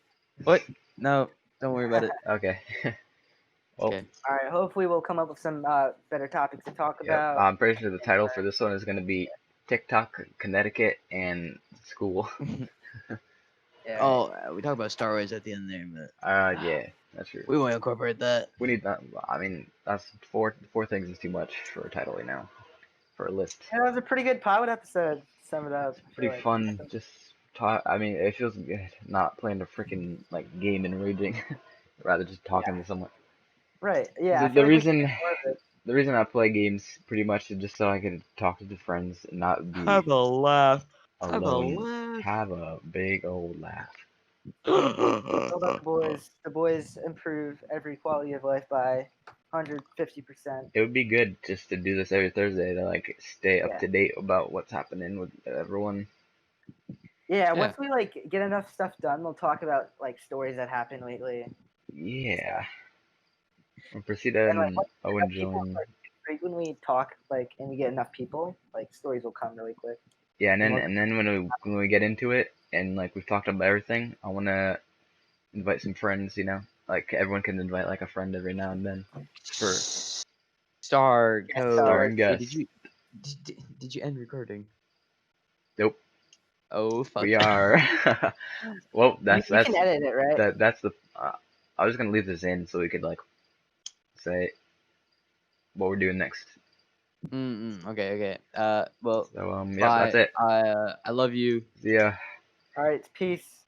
What? No, don't worry about it. Okay. Well, Okay. All right. Hopefully we'll come up with some better topics to talk yeah. about. I'm pretty sure the title for this one is gonna be TikTok, Connecticut, and school. Yeah. Oh, we talk about Star Wars at the end there, but Yeah, that's true. we won't incorporate that. We need that. I mean, that's four things is too much for a title right now, for a list. Yeah, that was a pretty good pilot episode. To sum it up. I feel Pretty like. fun. Just talk. I mean, it feels good not playing a freaking like game and raging, rather just talking to someone. Right. Yeah. I The feel like we should reason do more of it. the reason I play games pretty much is just so I can talk to friends and not be Have a laugh. alone. Have a big old laugh. What about the boys? The boys improve every quality of life by 150%. It would be good just to do this every Thursday to like stay up Yeah. to date about what's happening with everyone. Yeah. Once we like get enough stuff done, we'll talk about like stories that happened lately. Yeah. When Presida And like and when Owen people join. like, frequently talk like and we get enough people, like stories will come really quick. Yeah, and Well, then when we get into it and like we've talked about everything, I wanna invite some friends, you know? Like everyone can invite like a friend every now and then. For Star Yes, code. starring Hey, guests. did you end recording? Nope. Oh fuck. We are. Well, You can edit it, right? that's the. I was gonna leave this in so we could like say what we're doing next. Okay. Okay. Well, So yep, bye. that's it. I love you. See ya. All right, peace.